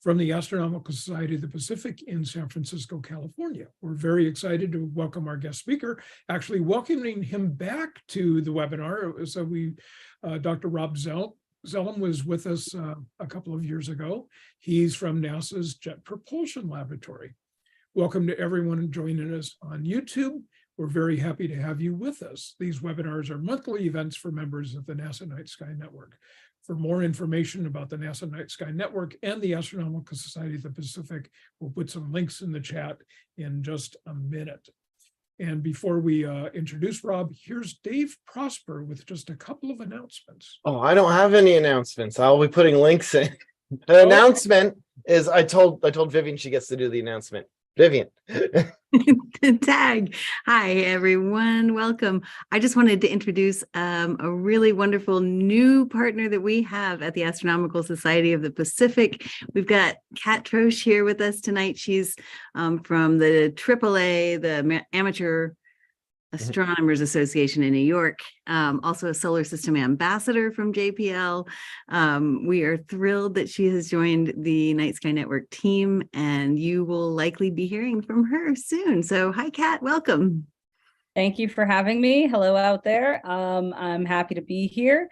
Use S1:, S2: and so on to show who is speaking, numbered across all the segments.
S1: from the Astronomical Society of the Pacific in San Francisco, California. We're very excited to welcome our guest speaker, actually welcoming him back to the webinar. So Dr. Rob Zellum was with us a couple of years ago. He's from NASA's Jet Propulsion Laboratory. Welcome to everyone joining us on YouTube. We're very happy to have you with us. These webinars are monthly events for members of the NASA Night Sky Network. For more information about the NASA Night Sky Network and the Astronomical Society of the Pacific, we'll put some links in the chat in just a minute. And before we introduce Rob, here's Dave Prosper with just a couple of announcements.
S2: Oh, I don't have any announcements. I'll be putting links in. The announcement is I told Vivian she gets to do the announcement. Vivian.
S3: Tag. Hi, everyone. Welcome. I just wanted to introduce a really wonderful new partner that we have at the Astronomical Society of the Pacific. We've got Kat Troche here with us tonight. She's from the AAA, the Amateur Astronomers Association in New York, also a solar system ambassador from JPL. We are thrilled that she has joined the Night Sky Network team, and you will likely be hearing from her soon. So hi, Kat, welcome.
S4: Thank you for having me. Hello out there. I'm happy to be here.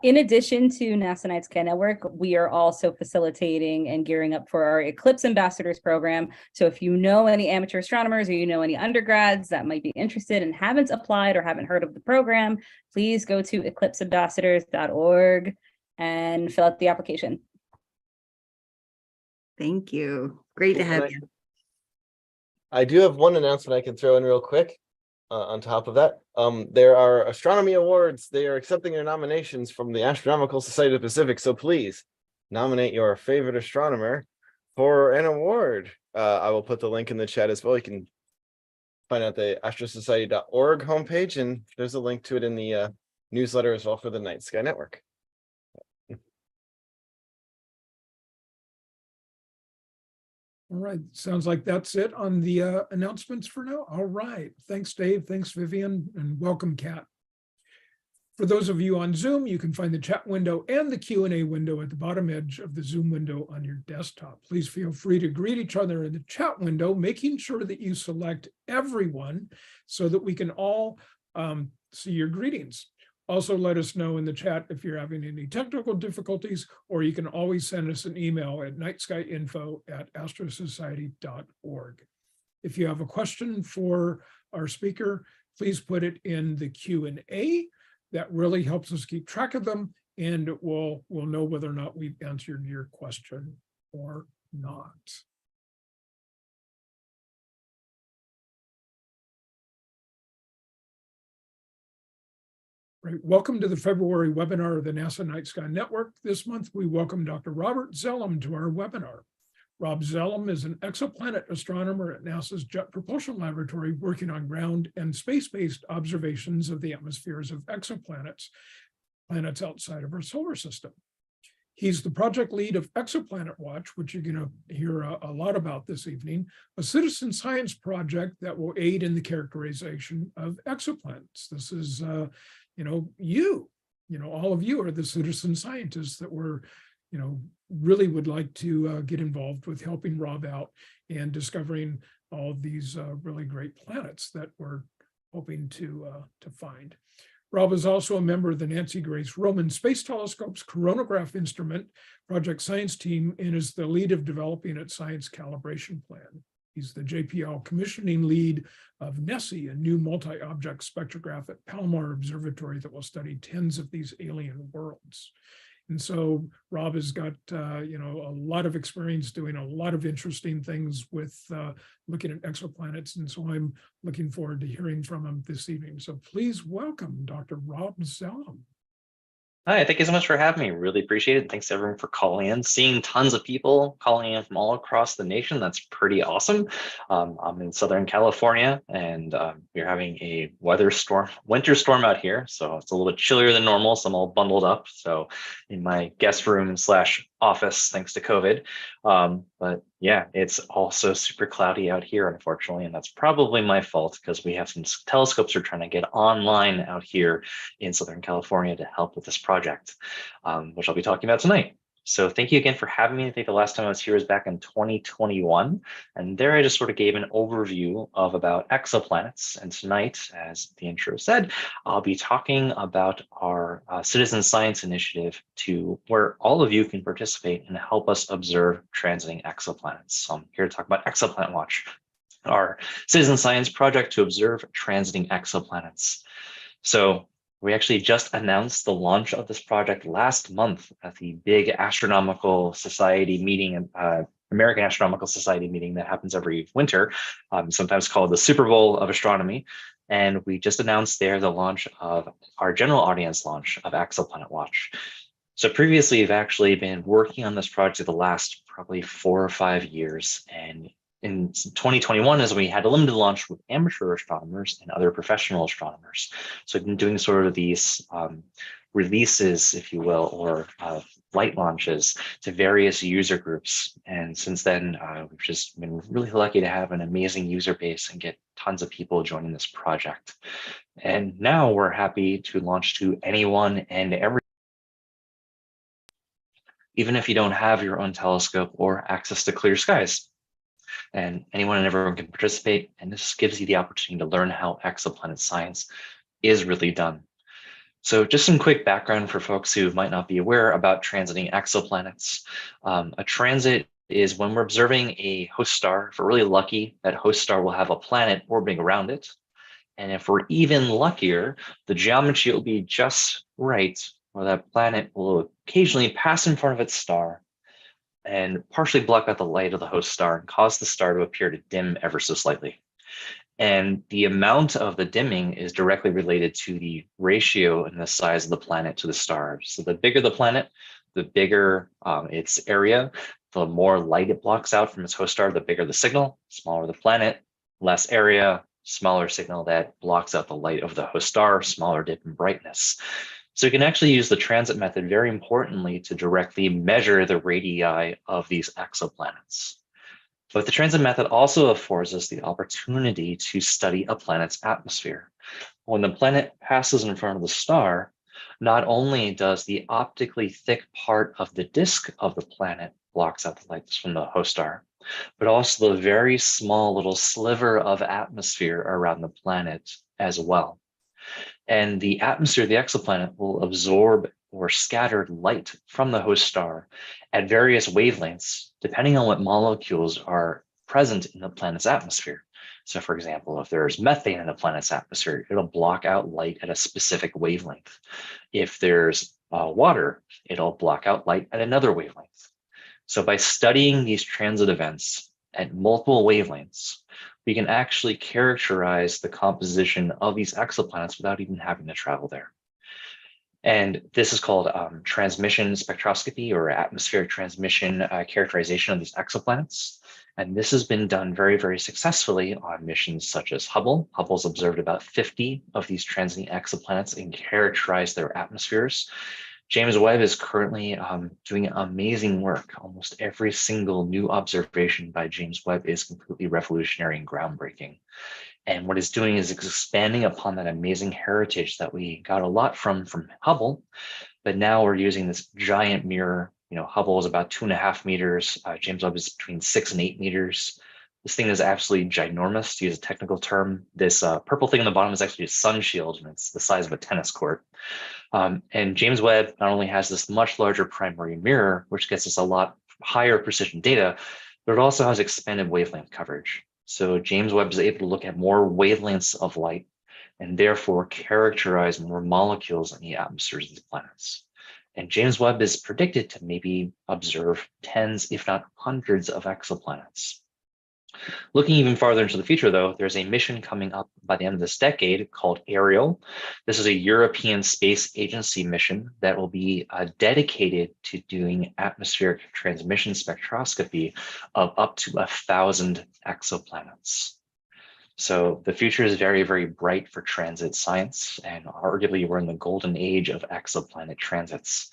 S4: In addition to NASA Night Sky Network, we are also facilitating and gearing up for our Eclipse Ambassadors program. So if you know any amateur astronomers or you know any undergrads that might be interested and haven't applied or haven't heard of the program, please go to eclipseambassadors.org and fill out the application.
S3: Thank you. Great to have you.
S2: I do have one announcement I can throw in real quick. On top of that, there are astronomy awards. They are accepting their nominations from the Astronomical Society of the Pacific. So please nominate your favorite astronomer for an award. I will put the link in the chat as well. You can find out the astrosociety.org homepage, and there's a link to it in the newsletter as well for the Night Sky Network.
S1: All right, sounds like that's it on the announcements for now. All right, thanks, Dave. Thanks, Vivian, and welcome, Kat. For those of you on Zoom, you can find the chat window and the Q&A window at the bottom edge of the Zoom window on your desktop. Please feel free to greet each other in the chat window, making sure that you select everyone so that we can all see your greetings. Also, let us know in the chat if you're having any technical difficulties, or you can always send us an email at nightskyinfo@astrosociety.org. If you have a question for our speaker, please put it in the Q&A. That really helps us keep track of them, and we'll know whether or not we've answered your question or not. Right. Welcome to the February webinar of the NASA Night Sky Network. This month, we welcome Dr. Robert Zellum to our webinar. Rob Zellum is an exoplanet astronomer at NASA's Jet Propulsion Laboratory working on ground and space-based observations of the atmospheres of exoplanets, planets outside of our solar system. He's the project lead of Exoplanet Watch, which you're going to hear a lot about this evening, a citizen science project that will aid in the characterization of exoplanets. This is all of you are the citizen scientists that were, really would like to get involved with helping Rob out and discovering all of these really great planets that we're hoping to find. Rob is also a member of the Nancy Grace Roman Space Telescope's Coronagraph instrument project science team and is the lead of developing its Science Calibration Plan. He's the JPL commissioning lead of NESSI, a new multi-object spectrograph at Palomar Observatory that will study tens of these alien worlds. And so Rob has got, a lot of experience doing a lot of interesting things with looking at exoplanets. And so I'm looking forward to hearing from him this evening. So please welcome Dr. Rob Zellum.
S5: Hi, thank you so much for having me. Really appreciate it. Thanks everyone for calling in. Seeing tons of people calling in from all across the nation. That's pretty awesome. I'm in Southern California, and we're having a winter storm out here. So it's a little bit chillier than normal. So I'm all bundled up. So in my guest room / office, thanks to COVID. But yeah, it's also super cloudy out here, unfortunately, and that's probably my fault because we have some telescopes we're trying to get online out here in Southern California to help with this project, which I'll be talking about tonight. So thank you again for having me. I think the last time I was here was back in 2021. And there I just sort of gave an overview of about exoplanets. And tonight, as the intro said, I'll be talking about our citizen science initiative where all of you can participate and help us observe transiting exoplanets. So I'm here to talk about Exoplanet Watch, our citizen science project to observe transiting exoplanets. So we actually just announced the launch of this project last month at the big Astronomical Society meeting, American Astronomical Society meeting that happens every winter, sometimes called the Super Bowl of Astronomy. And we just announced there the launch of our general audience launch of Exoplanet Watch. So previously, we've actually been working on this project the last probably 4 or 5 years. And in 2021 is when we had a limited launch with amateur astronomers and other professional astronomers. So I've been doing sort of these releases, if you will, or light launches to various user groups. And since then, we've just been really lucky to have an amazing user base and get tons of people joining this project. And now we're happy to launch to anyone and everyone. Even if you don't have your own telescope or access to clear skies. And anyone and everyone can participate. And this gives you the opportunity to learn how exoplanet science is really done. So just some quick background for folks who might not be aware about transiting exoplanets. A transit is when we're observing a host star. If we're really lucky, that host star will have a planet orbiting around it. And if we're even luckier, the geometry will be just right, where that planet will occasionally pass in front of its star and partially block out the light of the host star and cause the star to appear to dim ever so slightly. And the amount of the dimming is directly related to the ratio and the size of the planet to the star. So the bigger the planet, the bigger its area, the more light it blocks out from its host star, the bigger the signal. Smaller the planet, less area, smaller signal that blocks out the light of the host star, smaller dip in brightness. So you can actually use the transit method very importantly to directly measure the radii of these exoplanets. But the transit method also affords us the opportunity to study a planet's atmosphere. When the planet passes in front of the star, not only does the optically thick part of the disk of the planet blocks out the light from the host star, but also the very small little sliver of atmosphere around the planet as well. And the atmosphere of the exoplanet will absorb or scatter light from the host star at various wavelengths, depending on what molecules are present in the planet's atmosphere. So for example, if there's methane in the planet's atmosphere, it'll block out light at a specific wavelength. If there's water, it'll block out light at another wavelength. So by studying these transit events at multiple wavelengths, we can actually characterize the composition of these exoplanets without even having to travel there. And this is called transmission spectroscopy or atmospheric transmission characterization of these exoplanets. And this has been done very, very successfully on missions such as Hubble. Hubble's observed about 50 of these transiting exoplanets and characterized their atmospheres. James Webb is currently doing amazing work. Almost every single new observation by James Webb is completely revolutionary and groundbreaking. And what it's doing is expanding upon that amazing heritage that we got a lot from Hubble, but now we're using this giant mirror. You know, Hubble is about 2.5 meters. James Webb is between 6 and 8 meters. This thing is absolutely ginormous, to use a technical term. This purple thing on the bottom is actually a sun shield, and it's the size of a tennis court. And James Webb not only has this much larger primary mirror, which gets us a lot higher precision data, but it also has expanded wavelength coverage. So James Webb is able to look at more wavelengths of light and therefore characterize more molecules in the atmospheres of these planets. And James Webb is predicted to maybe observe tens, if not hundreds of exoplanets. Looking even farther into the future, though, there's a mission coming up by the end of this decade called ARIEL. This is a European Space Agency mission that will be dedicated to doing atmospheric transmission spectroscopy of up to 1,000 exoplanets. So the future is very, very bright for transit science, and arguably we're in the golden age of exoplanet transits.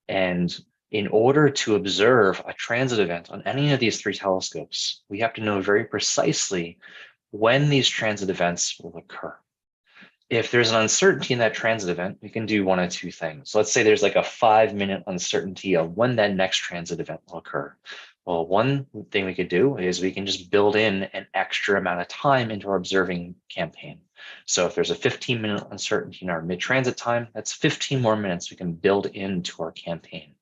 S5: And in order to observe a transit event on any of these 3 telescopes, we have to know very precisely when these transit events will occur. if there's an uncertainty in that transit event, we can do one of two things. Let's say there's like a 5-minute uncertainty of when that next transit event will occur. Well, one thing we could do is we can just build in an extra amount of time into our observing campaign. So if there's a 15-minute uncertainty in our mid-transit time, that's 15 more minutes we can build into our campaign.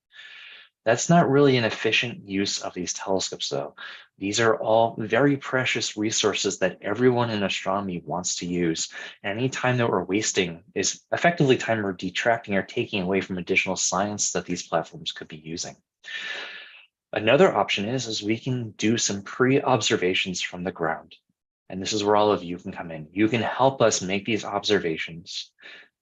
S5: That's not really an efficient use of these telescopes, though. These are all very precious resources that everyone in astronomy wants to use. And any time that we're wasting is effectively time we're detracting or taking away from additional science that these platforms could be using. Another option is we can do some pre-observations from the ground. And this is where all of you can come in. You can help us make these observations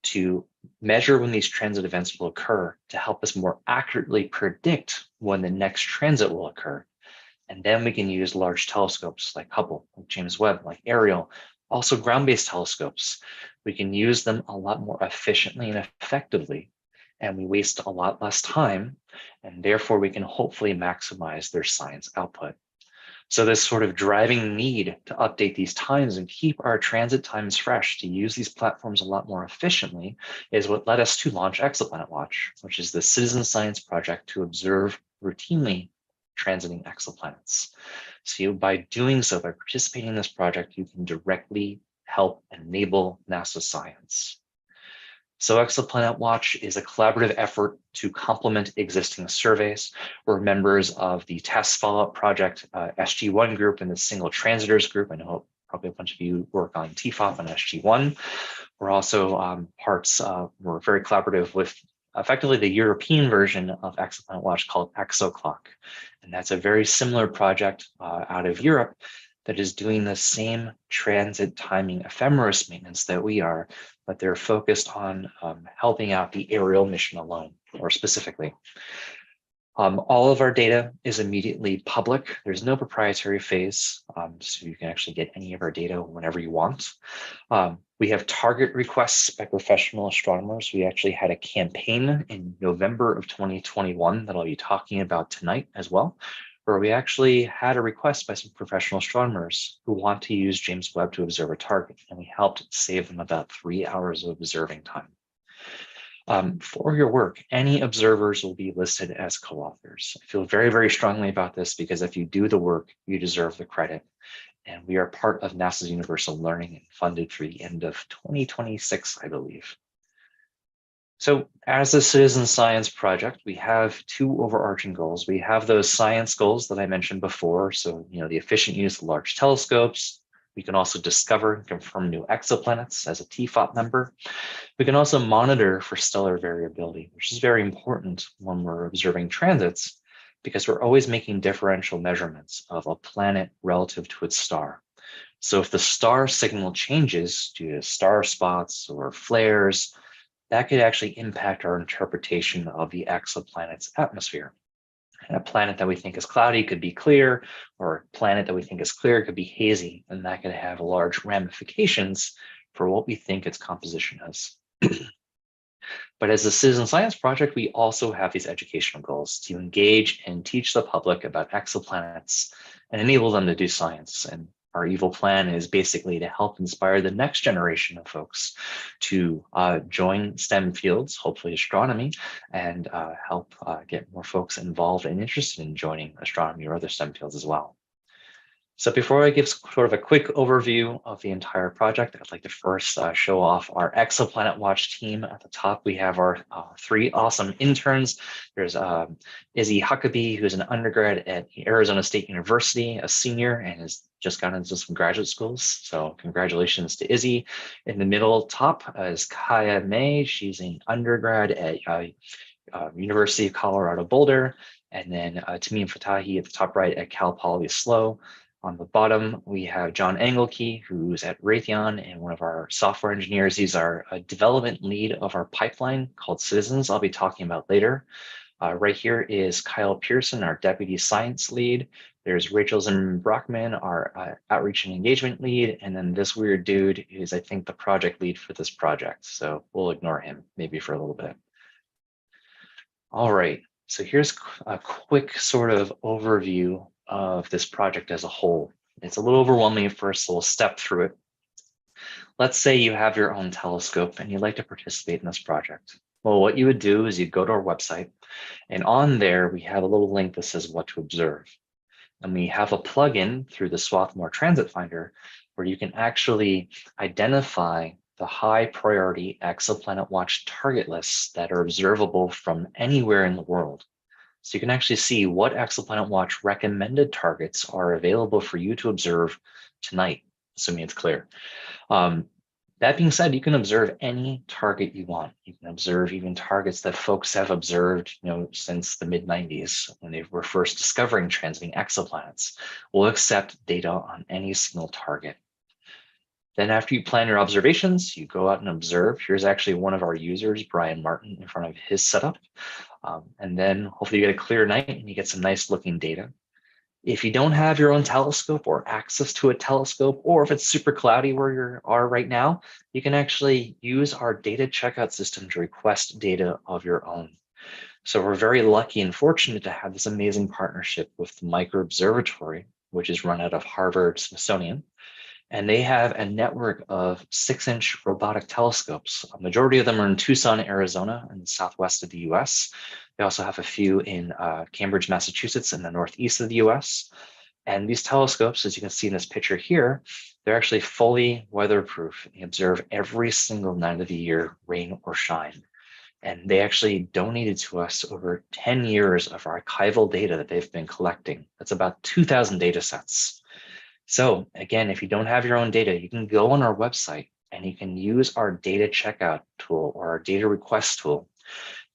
S5: to measure when these transit events will occur, to help us more accurately predict when the next transit will occur. And then we can use large telescopes like Hubble, like James Webb, like ARIEL, also ground-based telescopes. We can use them a lot more efficiently and effectively, and we waste a lot less time, and therefore we can hopefully maximize their science output. So this sort of driving need to update these times and keep our transit times fresh, to use these platforms a lot more efficiently, is what led us to launch Exoplanet Watch, which is the citizen science project to observe routinely transiting exoplanets. So by doing so, by participating in this project, you can directly help enable NASA science. So Exoplanet Watch is a collaborative effort to complement existing surveys. We're members of the TESS follow-up project, SG1 group, and the single transitors group. I know probably a bunch of you work on TFOP and SG1. We're also we're very collaborative with effectively the European version of Exoplanet Watch called ExoClock. And that's a very similar project out of Europe that is doing the same transit timing ephemeris maintenance that we are, but they're focused on helping out the ARIEL mission alone, or specifically. All of our data is immediately public. There's no proprietary phase, so you can actually get any of our data whenever you want. We have target requests by professional astronomers. We actually had a campaign in November of 2021 that I'll be talking about tonight as well, where we actually had a request by some professional astronomers who want to use James Webb to observe a target, and we helped save them about 3 hours of observing time. For your work, any observers will be listed as co-authors. I feel very, very strongly about this because if you do the work, you deserve the credit. And we are part of NASA's Universal Learning and funded through the end of 2026, I believe. So as a citizen science project, we have two overarching goals. We have those science goals that I mentioned before. So, the efficient use of large telescopes. We can also discover and confirm new exoplanets as a TFOP member. We can also monitor for stellar variability, which is very important when we're observing transits, because we're always making differential measurements of a planet relative to its star. So if the star signal changes due to star spots or flares, that could actually impact our interpretation of the exoplanet's atmosphere. And a planet that we think is cloudy could be clear, or a planet that we think is clear could be hazy, and that could have large ramifications for what we think its composition is. But as a citizen science project, we also have these educational goals to engage and teach the public about exoplanets and enable them to do science. And our evil plan is basically to help inspire the next generation of folks to join STEM fields, hopefully astronomy, and help get more folks involved and interested in joining astronomy or other STEM fields as well. So before I give sort of a quick overview of the entire project, I'd like to first show off our Exoplanet Watch team. At the top, we have our 3 awesome interns. There's Izzy Huckabee, who's an undergrad at Arizona State University, a senior, and has just gotten into some graduate schools. So congratulations to Izzy. In the middle top is Kaya May. She's an undergrad at University of Colorado Boulder. And then Tamim Fatahi at the top right at Cal Poly SLO. On the bottom, we have John Engelke, who's at Raytheon and one of our software engineers. He's our development lead of our pipeline called Citizens, I'll be talking about later. Right here is Kyle Pearson, our deputy science lead. There's Rachel Zimmerman Brockman, our outreach and engagement lead. And then this weird dude is, I think, the project lead for this project. So we'll ignore him maybe for a little bit. All right, so here's a quick sort of overview of this project as a whole. It's a little overwhelming at first, so we'll step through it. Let's say you have your own telescope and you'd like to participate in this project. Well, what you would do is you go to our website, and on there we have a little link that says what to observe. And we have a plugin through the Swarthmore Transit Finder where you can actually identify the high priority exoplanet watch target lists that are observable from anywhere in the world. So you can actually see what exoplanet watch recommended targets are available for you to observe tonight, assuming it's clear. That being said, you can observe any target you want. You can observe even targets that folks have observed, since the mid-90s when they were first discovering transiting exoplanets. We'll accept data on any single target. Then after you plan your observations, you go out and observe. Here's actually one of our users, Brian Martin, in front of his setup. And then hopefully you get a clear night and you get some nice looking data. If you don't have your own telescope or access to a telescope, or if it's super cloudy where you are right now, you can actually use our data checkout system to request data of your own. So we're very lucky and fortunate to have this amazing partnership with the Micro Observatory, which is run out of Harvard Smithsonian. And they have a network of 6-inch robotic telescopes. A majority of them are in Tucson, Arizona, in the southwest of the US. They also have a few in Cambridge, Massachusetts, in the northeast of the US. And these telescopes, as you can see in this picture here, they're actually fully weatherproof. They observe every single night of the year, rain or shine. And they actually donated to us over 10 years of archival data that they've been collecting. That's about 2,000 data sets. So again, if you don't have your own data, you can go on our website and you can use our data checkout tool or our data request tool.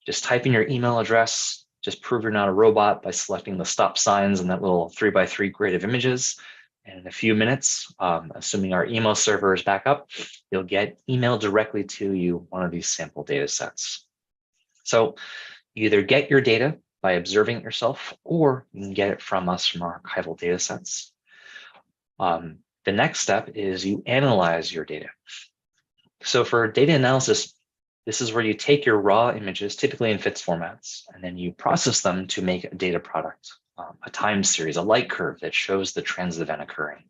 S5: Just type in your email address, just prove you're not a robot by selecting the stop signs and that little 3x3 grid of images. And in a few minutes, assuming our email server is back up, you'll get emailed directly to you one of these sample data sets. So you either get your data by observing it yourself, or you can get it from us from our archival data sets. The next step is you analyze your data. So for data analysis, this is where you take your raw images, typically in FITS formats, and then you process them to make a data product, a time series, a light curve that shows the transit event occurring.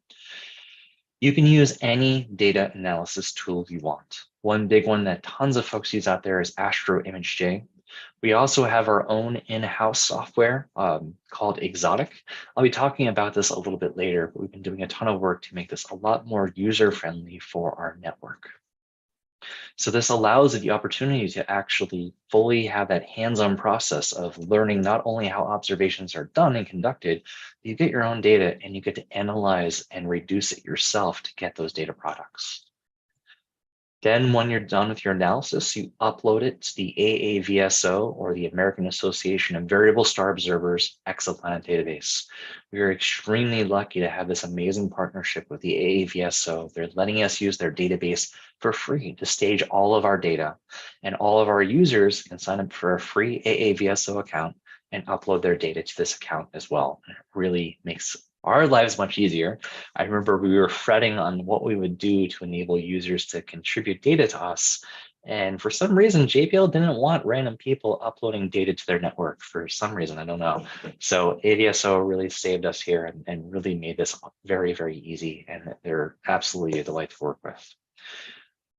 S5: You can use any data analysis tool you want. One big one that tons of folks use out there is AstroImageJ. We also have our own in-house software called Exotic. I'll be talking about this a little bit later, but we've been doing a ton of work to make this a lot more user-friendly for our network. So this allows the opportunity to actually fully have that hands-on process of learning not only how observations are done and conducted, but you get your own data and you get to analyze and reduce it yourself to get those data products. Then when you're done with your analysis, you upload it to the AAVSO, or the American Association of Variable Star Observers exoplanet database. We are extremely lucky to have this amazing partnership with the AAVSO. They're letting us use their database for free to stage all of our data, and all of our users can sign up for a free AAVSO account and upload their data to this account as well. And it really makes our lives much easier. I remember we were fretting on what we would do to enable users to contribute data to us. And for some reason, JPL didn't want random people uploading data to their network for some reason, I don't know. So AVSO really saved us here and really made this very, very easy. And they're absolutely a delight to work with.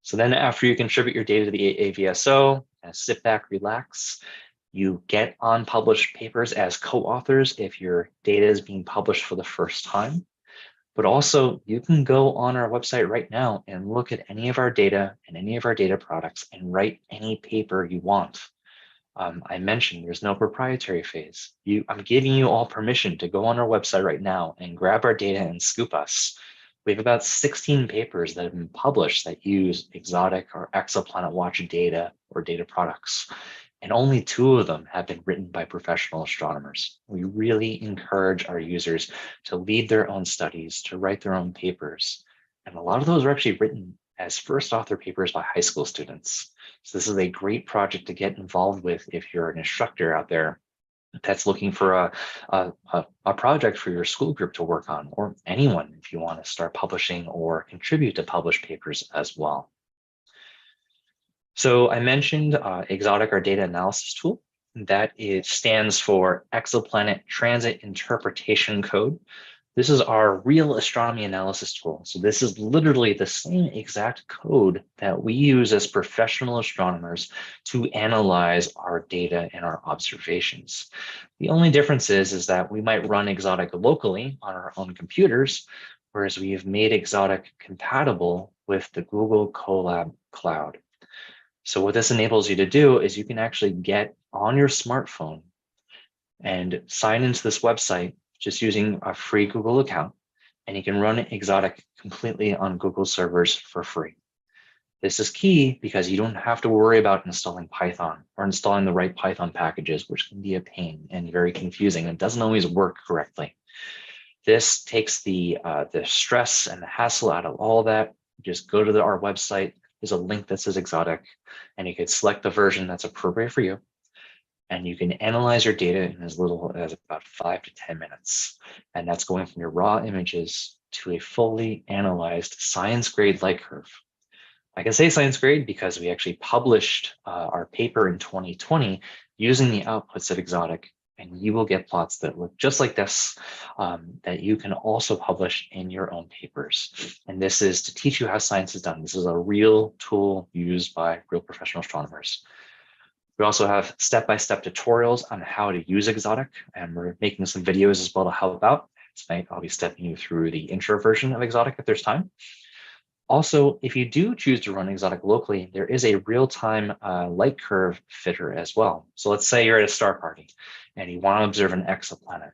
S5: So then after you contribute your data to the AVSO, sit back, relax. You get unpublished papers as co-authors if your data is being published for the first time. But also, you can go on our website right now and look at any of our data and any of our data products and write any paper you want. I mentioned there's no proprietary phase. I'm giving you all permission to go on our website right now and grab our data and scoop us. We have about 16 papers that have been published that use exotic or exoplanet watch data or data products. And only 2 of them have been written by professional astronomers. We really encourage our users to lead their own studies, to write their own papers. And a lot of those are actually written as first author papers by high school students. So this is a great project to get involved with if you're an instructor out there that's looking for a project for your school group to work on, or anyone if you want to start publishing or contribute to published papers as well. So I mentioned Exotic, our data analysis tool. That stands for Exoplanet Transit Interpretation Code. This is our real astronomy analysis tool. So this is literally the same exact code that we use as professional astronomers to analyze our data and our observations. The only difference is that we might run Exotic locally on our own computers, whereas we have made Exotic compatible with the Google Colab Cloud. So what this enables you to do is you can actually get on your smartphone and sign into this website just using a free Google account, and you can run Exotic completely on Google servers for free. This is key because you don't have to worry about installing Python or installing the right Python packages, which can be a pain and very confusing and doesn't always work correctly. This takes the stress and the hassle out of all that. Just go to our website. There's a link that says Exotic, and you can select the version that's appropriate for you. And you can analyze your data in as little as about 5 to 10 minutes. And that's going from your raw images to a fully analyzed science grade light curve. I can say science grade because we actually published our paper in 2020 using the outputs of Exotic, and you will get plots that look just like this that you can also publish in your own papers. And this is to teach you how science is done. This is a real tool used by real professional astronomers. We also have step-by-step tutorials on how to use Exotic, and we're making some videos as well to help out. Tonight, I'll be stepping you through the intro version of Exotic if there's time. Also, if you do choose to run Exotic locally, there is a real-time light curve fitter as well. So let's say you're at a star party and you want to observe an exoplanet.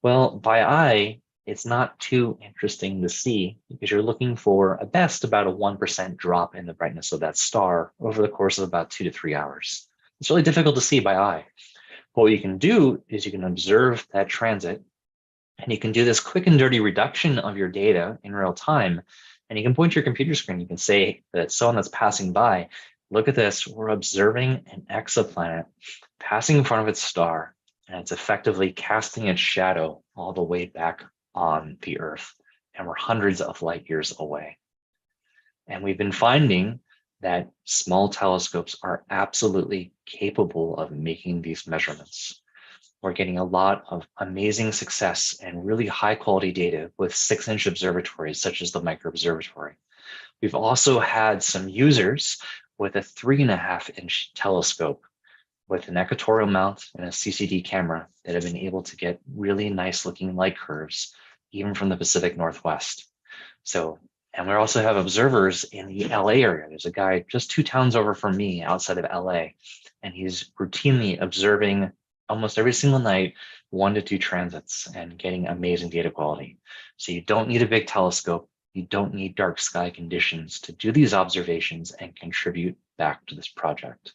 S5: Well, by eye, it's not too interesting to see because you're looking for at best about a 1% drop in the brightness of that star over the course of about 2 to 3 hours. It's really difficult to see by eye. But what you can do is you can observe that transit, and you can do this quick and dirty reduction of your data in real time. And you can point to your computer screen. You can say that someone that's passing by, look at this, we're observing an exoplanet passing in front of its star, and it's effectively casting its shadow all the way back on the Earth. And we're hundreds of light years away. And we've been finding that small telescopes are absolutely capable of making these measurements. We're getting a lot of amazing success and really high quality data with 6-inch observatories such as the Micro Observatory. We've also had some users with a 3.5-inch telescope with an equatorial mount and a CCD camera that have been able to get really nice looking light curves, even from the Pacific Northwest. And we also have observers in the LA area. There's a guy just 2 towns over from me outside of LA, and he's routinely observing almost every single night 1 to 2 transits and getting amazing data quality. So you don't need a big telescope. You don't need dark sky conditions to do these observations and contribute back to this project.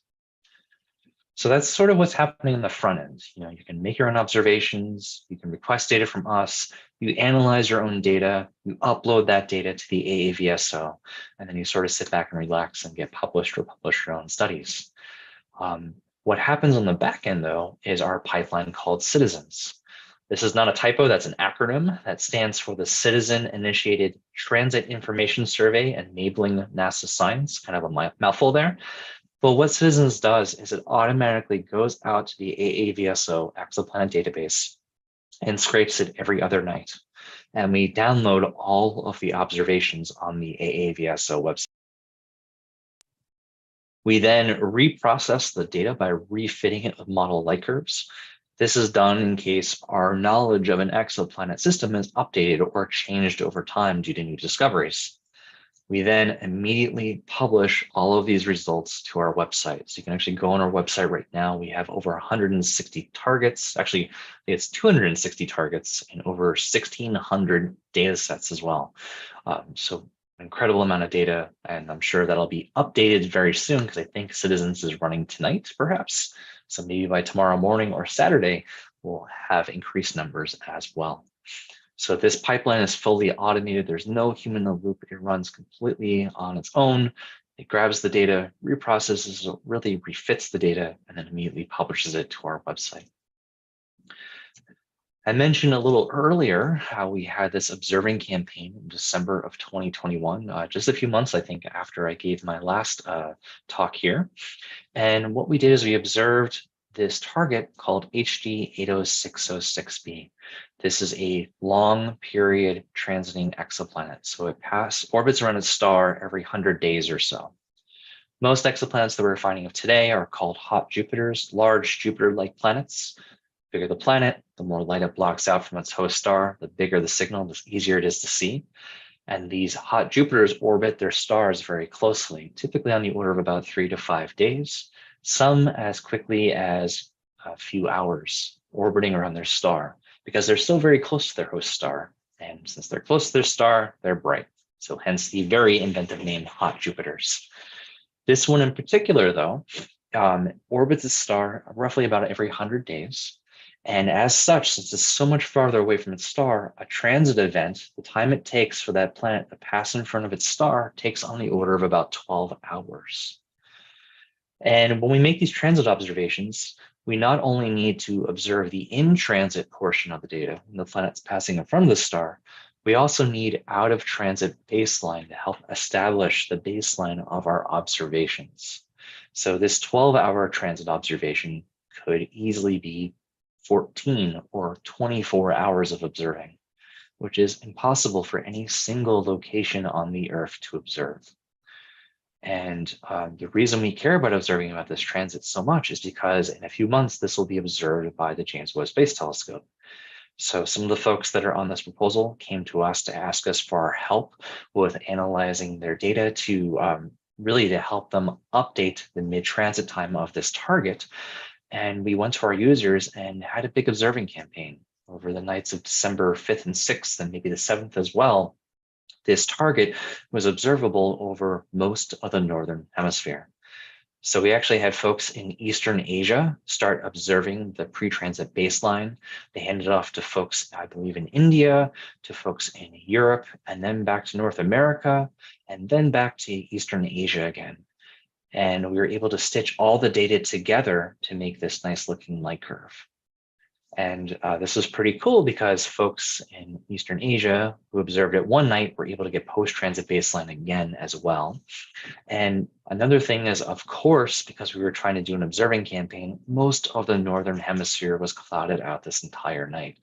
S5: So that's sort of what's happening in the front end. You can make your own observations, you can request data from us, you analyze your own data, you upload that data to the AAVSO, and then you sort of sit back and relax and get published or publish your own studies. What happens on the back end, though, is our pipeline called Citizens. This is not a typo, that's an acronym that stands for the Citizen Initiated Transit Information Survey Enabling NASA Science, kind of a mouthful there. But what Citizens does is it automatically goes out to the AAVSO exoplanet database and scrapes it every other night. And we download all of the observations on the AAVSO website. We then reprocess the data by refitting it with model light curves. This is done in case our knowledge of an exoplanet system is updated or changed over time due to new discoveries. We then immediately publish all of these results to our website. So you can actually go on our website right now. We have over 160 targets. Actually, it's 260 targets and over 1,600 data sets as well. So incredible amount of data, and I'm sure that'll be updated very soon because I think Citizens is running tonight, perhaps. So maybe by tomorrow morning or Saturday, we'll have increased numbers as well. So this pipeline is fully automated. There's no human in the loop. It runs completely on its own. It grabs the data, reprocesses it, really refits the data, and then immediately publishes it to our website. I mentioned a little earlier how we had this observing campaign in December of 2021, just a few months, I think, after I gave my last talk here. And what we did is we observed this target called HD 80606b. This is a long period transiting exoplanet. So it orbits around its star every 100 days or so. Most exoplanets that we're finding of today are called hot Jupiters, large Jupiter-like planets. The bigger the planet, the more light it blocks out from its host star, the bigger the signal, the easier it is to see. And these hot Jupiters orbit their stars very closely, typically on the order of about 3 to 5 days, some as quickly as a few hours orbiting around their star, because they're still very close to their host star. And since they're close to their star, they're bright. So hence the very inventive name hot Jupiters. This one in particular, though, orbits its star roughly about every 100 days. And as such, since it's so much farther away from its star, a transit event, the time it takes for that planet to pass in front of its star, takes on the order of about 12 hours. And when we make these transit observations, we not only need to observe the in-transit portion of the data, when the planet's passing in front of the star, we also need out-of-transit baseline to help establish the baseline of our observations. So this 12-hour transit observation could easily be 14 or 24 hours of observing, which is impossible for any single location on the Earth to observe. And the reason we care about observing about this transit so much is because in a few months, this will be observed by the James Webb Space Telescope. So some of the folks that are on this proposal came to us to ask us for our help with analyzing their data to really to help them update the mid-transit time of this target. And we went to our users and had a big observing campaign over the nights of December 5th and 6th, and maybe the 7th as well. This target was observable over most of the Northern Hemisphere. So we actually had folks in Eastern Asia start observing the pre-transit baseline. They handed it off to folks, I believe, in India, to folks in Europe, and then back to North America, and then back to Eastern Asia again. And we were able to stitch all the data together to make this nice looking light curve. And this was pretty cool because folks in Eastern Asia who observed it one night were able to get post-transit baseline again as well. And another thing is, of course, because we were trying to do an observing campaign, most of the Northern Hemisphere was clouded out this entire night.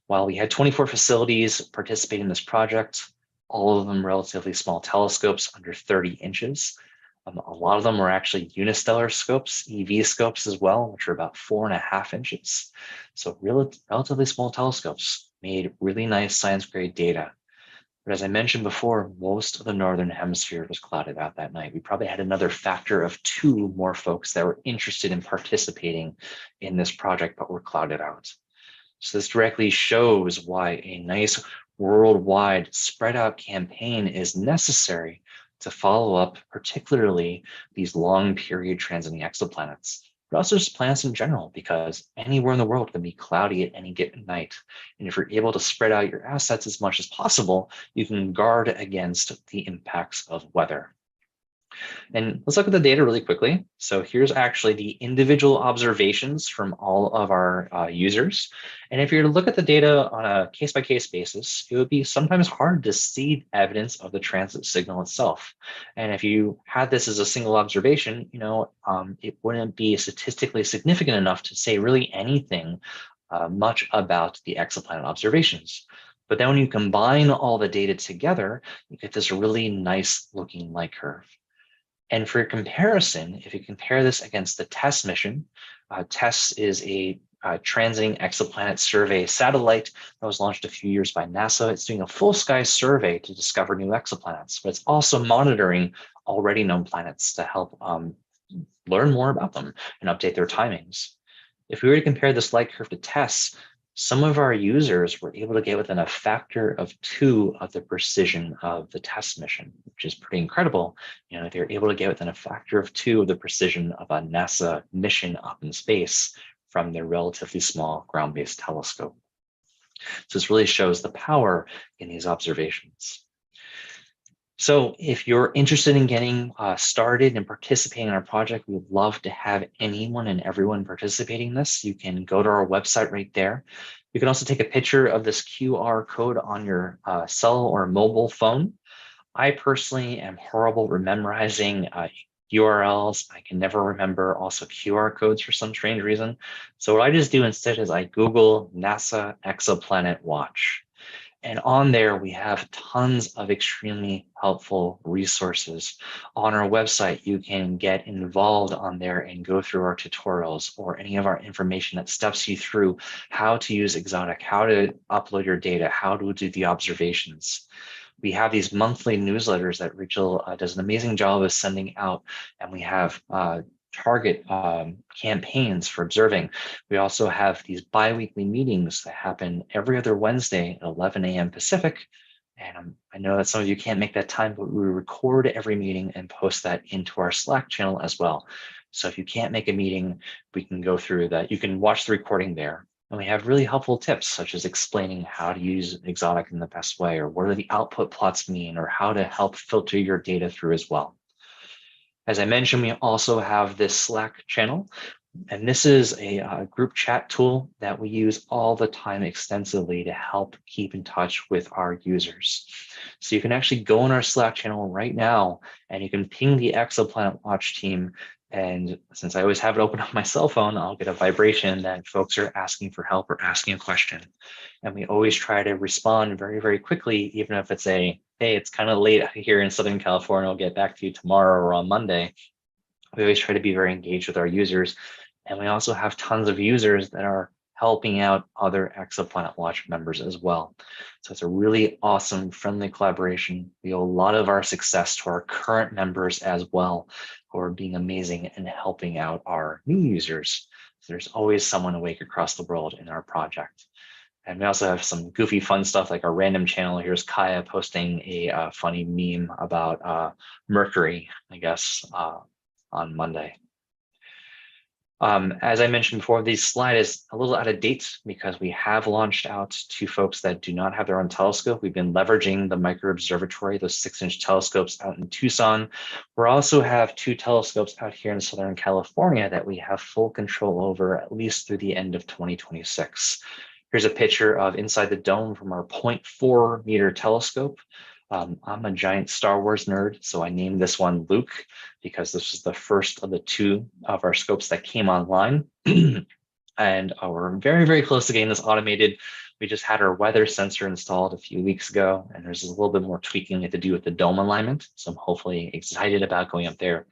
S5: While we had 24 facilities participating in this project, all of them relatively small telescopes under 30 inches. A lot of them were actually unistellar scopes, EV scopes as well, which are about 4.5 inches. So relatively small telescopes made really nice science grade data. But as I mentioned before, most of the Northern Hemisphere was clouded out that night. We probably had another factor of 2 more folks that were interested in participating in this project, but were clouded out. So this directly shows why a nice worldwide spread out campaign is necessary to follow up, particularly these long period transiting exoplanets, but also just planets in general, because anywhere in the world can be cloudy at any given night. And if you're able to spread out your assets as much as possible, you can guard against the impacts of weather. And let's look at the data really quickly. So here's actually the individual observations from all of our users. And if you're to look at the data on a case-by-case basis, it would be sometimes hard to see evidence of the transit signal itself. And if you had this as a single observation, it wouldn't be statistically significant enough to say really anything much about the exoplanet observations. But then when you combine all the data together, you get this really nice looking light curve. And for comparison, if you compare this against the TESS mission, TESS is a transiting exoplanet survey satellite that was launched a few years by NASA. It's doing a full sky survey to discover new exoplanets, but it's also monitoring already known planets to help learn more about them and update their timings. If we were to compare this light curve to TESS, some of our users were able to get within a factor of 2 of the precision of the TESS mission, which is pretty incredible. They're able to get within a factor of 2 of the precision of a NASA mission up in space from their relatively small ground-based telescope. So this really shows the power in these observations. So if you're interested in getting started and participating in our project, we would love to have anyone and everyone participating in this. You can go to our website right there. You can also take a picture of this QR code on your cell or mobile phone. I personally am horrible at memorizing URLs. I can never remember also QR codes for some strange reason. So what I just do instead is I Google NASA Exoplanet Watch. And on there, we have tons of extremely helpful resources. On our website, you can get involved on there and go through our tutorials or any of our information that steps you through how to use Exotic, how to upload your data, how to do the observations. We have these monthly newsletters that Rachel does an amazing job of sending out, and we have target campaigns for observing. We also have these bi-weekly meetings that happen every other Wednesday at 11 a.m. Pacific. And I know that some of you can't make that time, but we record every meeting and post that into our Slack channel as well. So if you can't make a meeting, we can go through that. You can watch the recording there. And we have really helpful tips, such as explaining how to use Exotic in the best way, or what do the output plots mean, or how to help filter your data through as well. As I mentioned, we also have this Slack channel, and this is a group chat tool that we use all the time extensively to help keep in touch with our users. So you can actually go in our Slack channel right now, and you can ping the Exoplanet Watch team. And since I always have it open on my cell phone, I'll get a vibration that folks are asking for help or asking a question. And we always try to respond very, very quickly, even if it's hey, it's kind of late here in Southern California, I'll get back to you tomorrow or on Monday. We always try to be very engaged with our users. And we also have tons of users that are helping out other Exoplanet Watch members as well. So it's a really awesome, friendly collaboration. We owe a lot of our success to our current members as well, who are being amazing and helping out our new users. So there's always someone awake across the world in our project. And we also have some goofy fun stuff like our random channel. Here's Kaya posting a funny meme about Mercury, I guess, on Monday. As I mentioned before, this slide is a little out of date because we have launched out to folks that do not have their own telescope. We've been leveraging the Micro Observatory, those 6-inch telescopes out in Tucson. We also have 2 telescopes out here in Southern California that we have full control over at least through the end of 2026. Here's a picture of inside the dome from our 0.4 meter telescope. I'm a giant Star Wars nerd, so I named this one Luke because this was the first of the 2 of our scopes that came online. And we're very, very close to getting this automated. We just had our weather sensor installed a few weeks ago, and there's a little bit more tweaking we have to do with the dome alignment. So I'm hopefully excited about going up there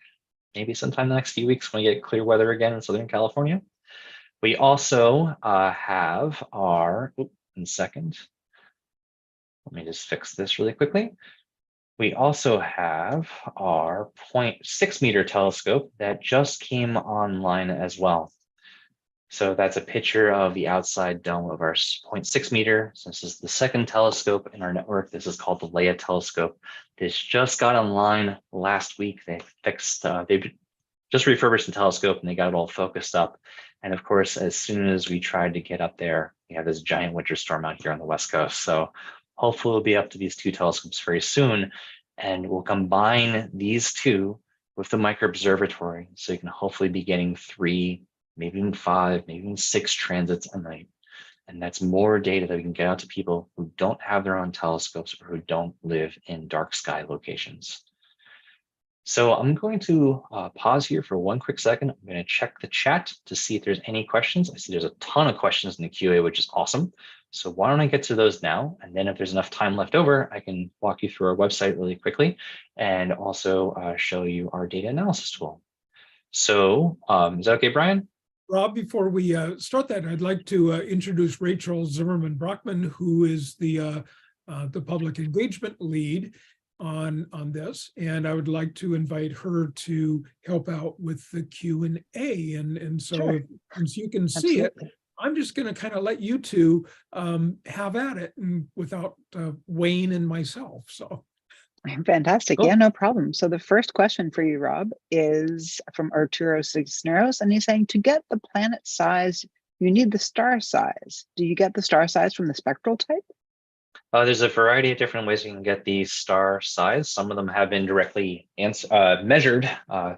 S5: maybe sometime in the next few weeks when we get clear weather again in Southern California. We also have our, in a second, let me just fix this really quickly. We also have our 0.6 meter telescope that just came online as well. So that's a picture of the outside dome of our 0.6 meter. So this is the second telescope in our network. This is called the Leia Telescope. This just got online last week. They fixed, they just refurbished the telescope and they got it all focused up. And of course, as soon as we tried to get up there, we have this giant winter storm out here on the West Coast. So hopefully we'll be up to these 2 telescopes very soon. And we'll combine these 2 with the Micro Observatory. So you can hopefully be getting 3, maybe even 5, maybe even 6 transits a night. And that's more data that we can get out to people who don't have their own telescopes or who don't live in dark sky locations. So I'm going to pause here for one quick second. I'm going to check the chat to see if there's any questions. I see there's a ton of questions in the QA, which is awesome. So why don't I get to those now? And then if there's enough time left over, I can walk you through our website really quickly and also show you our data analysis tool. So is that okay, Brian?
S1: Rob, before we start that, I'd like to introduce Rachel Zimmerman-Brockman, who is the public engagement lead on this, and I would like to invite her to help out with the Q&A. And so
S6: Sure.
S1: Since you can see it, I'm just going to kind of let you 2 have at it and without weighing in myself. So
S6: Fantastic.
S5: Cool.
S6: Yeah, no problem. So the first question for you, Rob, is from Arturo Cisneros, and he's saying, to get the planet size, you need the star size. Do you get the star size from the spectral type?
S5: There's a variety of different ways you can get the star size. Some of them have been directly measured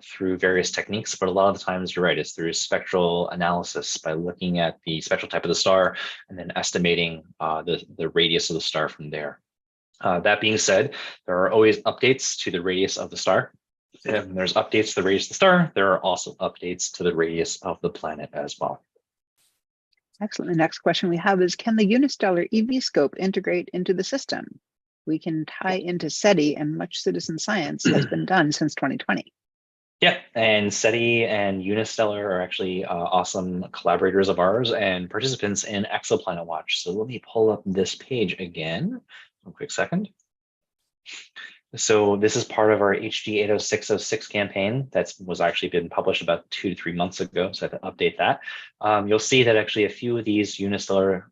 S5: through various techniques, but a lot of the times you're right, it's through spectral analysis by looking at the spectral type of the star and then estimating the radius of the star from there. That being said, there are always updates to the radius of the star. There's updates to the radius of the star. There are also updates to the radius of the planet as well.
S6: Excellent. The next question we have is, can the unistellar EV scope integrate into the system? We can tie into SETI, and much citizen science has been done since 2020.
S5: Yeah, and SETI and Unistellar are actually awesome collaborators of ours and participants in Exoplanet Watch. So let me pull up this page again. One quick second. So this is part of our HD 80606 campaign that was actually been published about 2 to 3 months ago. So I have to update that. You'll see that actually a few of these unistellar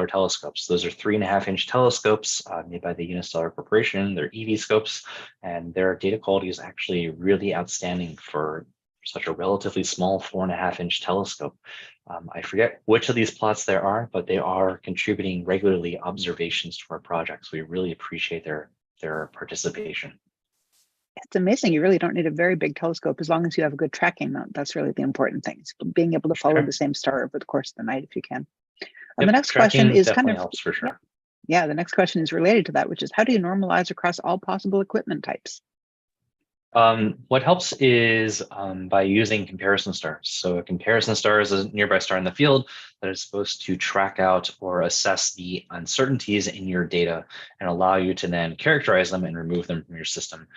S5: telescopes. Those are 3.5-inch telescopes made by the Unistellar Corporation. They're EV scopes, and their data quality is actually really outstanding for such a relatively small 4.5-inch telescope. I forget which of these plots there are, but they are contributing regularly observations to our project. So we really appreciate their participation.
S6: It's amazing. You really don't need a very big telescope as long as you have a good tracking mount. That's really the important thing. It's being able to follow the same star over the course of the night if you can. And the next question is kind of
S5: helps for sure.
S6: Yeah, the next question is related to that, which is, how do you normalize across all possible equipment types?
S5: What helps is by using comparison stars. So a comparison star is a nearby star in the field that is supposed to track out or assess the uncertainties in your data and allow you to then characterize them and remove them from your system.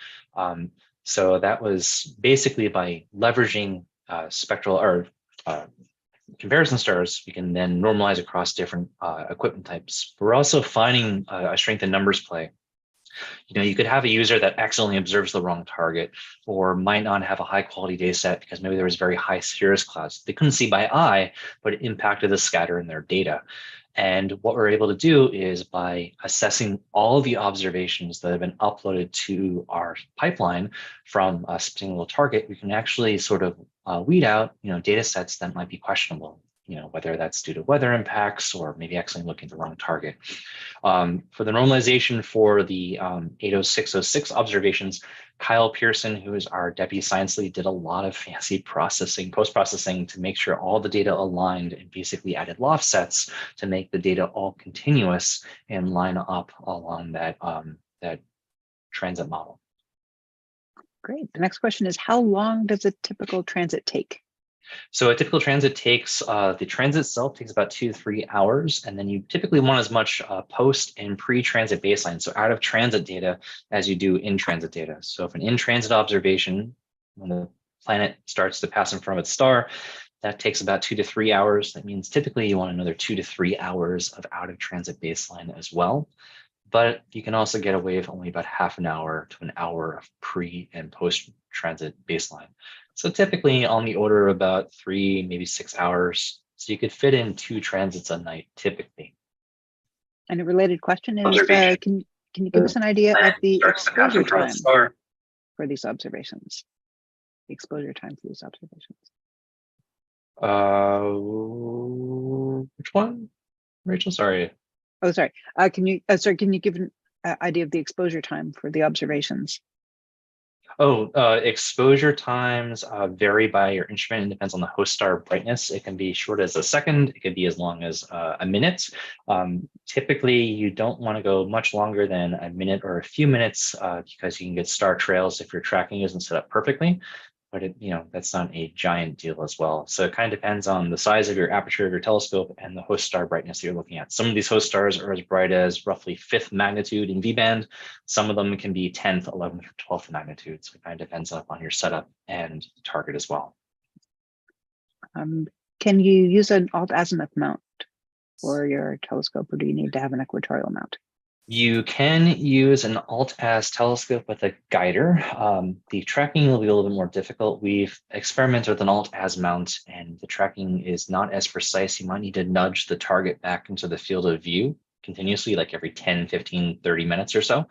S5: So that was basically by leveraging spectral or comparison stars, we can then normalize across different equipment types. We're also finding a strength in numbers play. You could have a user that accidentally observes the wrong target or might not have a high quality data set because maybe there was very high cirrus clouds. They couldn't see by eye, but it impacted the scatter in their data. And what we're able to do is by assessing all the observations that have been uploaded to our pipeline from a single target, we can actually sort of weed out, data sets that might be questionable. Whether that's due to weather impacts or maybe actually looking at the wrong target. For the normalization for the 80606 observations, Kyle Pearson, who is our deputy science lead, did a lot of fancy post-processing to make sure all the data aligned and basically added loft sets to make the data all continuous and line up along that transit model.
S6: Great. The next question is, how long does a typical transit take?
S5: So a typical transit takes, the transit itself takes about 2 to 3 hours, and then you typically want as much post and pre-transit baseline, so out of transit data, as you do in-transit data. So if an in-transit observation, when the planet starts to pass in front of its star, that takes about 2 to 3 hours. That means typically you want another 2 to 3 hours of out-of-transit baseline as well. But you can also get away with only about half an hour to an hour of pre and post transit baseline. So typically on the order of about 3, maybe 6 hours. So you could fit in 2 transits a night typically.
S6: And a related question is, can you give us an idea of the exposure time for these observations? The exposure time for these observations.
S5: Which one, Rachel? Sorry.
S6: Oh, sorry. Can you give an idea of the exposure time for the observations?
S5: Exposure times vary by your instrument. It depends on the host star brightness. It can be short as a second. It could be as long as a minute. Typically, you don't want to go much longer than a minute or a few minutes because you can get star trails if your tracking isn't set up perfectly. But that's not a giant deal as well. So it kind of depends on the size of your aperture of your telescope and the host star brightness that you're looking at. Some of these host stars are as bright as roughly 5th magnitude in V-band. Some of them can be 10th, 11th, or 12th magnitude. So it kind of depends on your setup and target as well.
S6: Can you use an alt-azimuth mount for your telescope, or do you need to have an equatorial mount?
S5: You can use an alt-az telescope with a guider. The tracking will be a little bit more difficult. We've experimented with an alt-az mount, and the tracking is not as precise. You might need to nudge the target back into the field of view continuously, like every 10, 15, 30 minutes or so.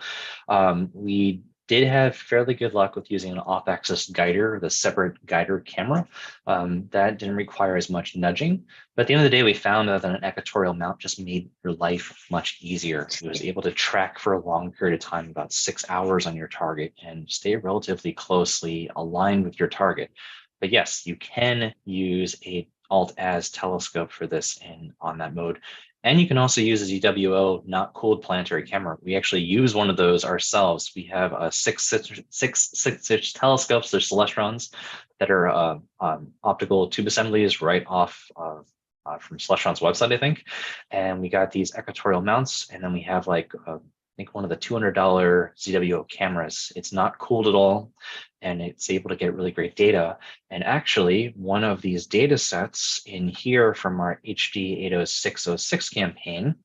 S5: We did have fairly good luck with using an off-axis guider, the separate guider camera. That didn't require as much nudging. But at the end of the day, we found that an equatorial mount just made your life much easier. It was able to track for a long period of time, about 6 hours on your target, and stay relatively closely aligned with your target. But yes, you can use a alt-az telescope for this on that mode. And you can also use a ZWO not cooled planetary camera. We actually use one of those ourselves. We have a 6-inch telescopes. They're Celestrons that are optical tube assemblies right off from Celestron's website, I think. And we got these equatorial mounts, and then we have like I think one of the $200 ZWO cameras. It's not cooled at all, and it's able to get really great data. And actually, one of these data sets in here from our HD 80606 campaign,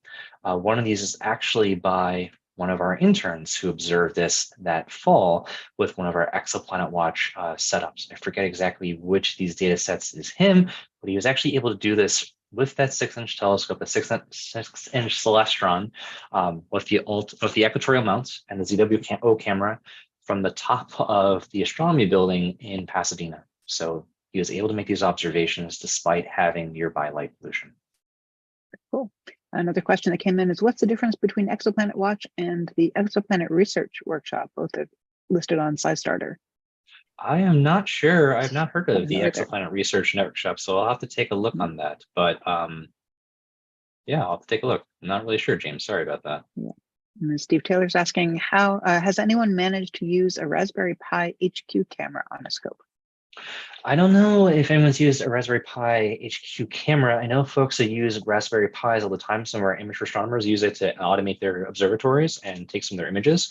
S5: one of these is actually by one of our interns who observed this that fall with one of our Exoplanet Watch setups. I forget exactly which of these data sets is him, but he was actually able to do this with that 6-inch telescope, a 6-inch Celestron, with the equatorial mounts and the ZWO camera from the top of the astronomy building in Pasadena. So he was able to make these observations despite having nearby light pollution.
S6: Cool. Another question that came in is, what's the difference between Exoplanet Watch and the Exoplanet Research Workshop? Both are listed on SciStarter.
S5: I am not sure. I've not heard of the
S6: Either.
S5: Exoplanet Research Workshop, so I'll have to take a look on that. But yeah, I'll have to take a look. I'm not really sure, James. Sorry about that.
S6: Yeah. And then Steve Taylor's asking, how has anyone managed to use a Raspberry Pi HQ camera on a scope?
S5: I don't know if anyone's used a Raspberry Pi HQ camera. I know folks that use Raspberry Pis all the time. Some of our amateur astronomers use it to automate their observatories and take some of their images.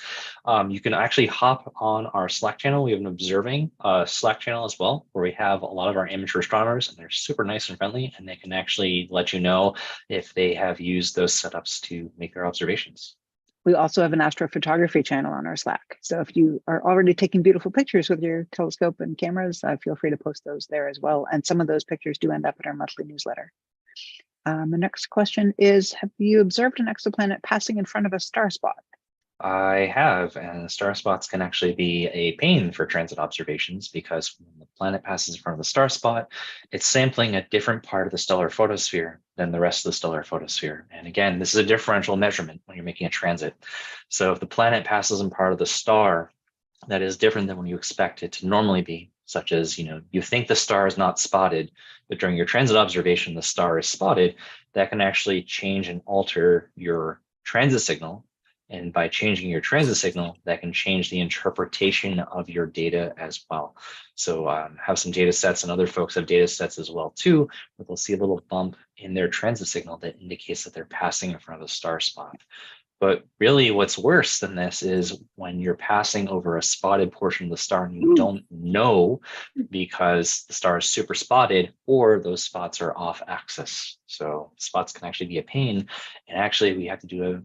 S5: You can actually hop on our Slack channel. We have an observing Slack channel as well, where we have a lot of our amateur astronomers, and they're super nice and friendly, and they can actually let you know if they have used those setups to make their observations.
S6: We also have an astrophotography channel on our Slack. So if you are already taking beautiful pictures with your telescope and cameras, feel free to post those there as well. And some of those pictures do end up in our monthly newsletter. The next question is, have you observed an exoplanet passing in front of a star spot?
S5: I have, and star spots can actually be a pain for transit observations because when the planet passes in front of the star spot, it's sampling a different part of the stellar photosphere than the rest of the stellar photosphere. And again, this is a differential measurement when you're making a transit. So if the planet passes in part of the star that is different than what you expect it to normally be, such as, you think the star is not spotted, but during your transit observation, the star is spotted, that can actually change and alter your transit signal. And by changing your transit signal, that can change the interpretation of your data as well. So have some data sets, and other folks have data sets as well too, where they'll see a little bump in their transit signal that indicates that they're passing in front of a star spot. But really what's worse than this is when you're passing over a spotted portion of the star and you don't know because the star is super spotted or those spots are off axis. So spots can actually be a pain. And actually we have to do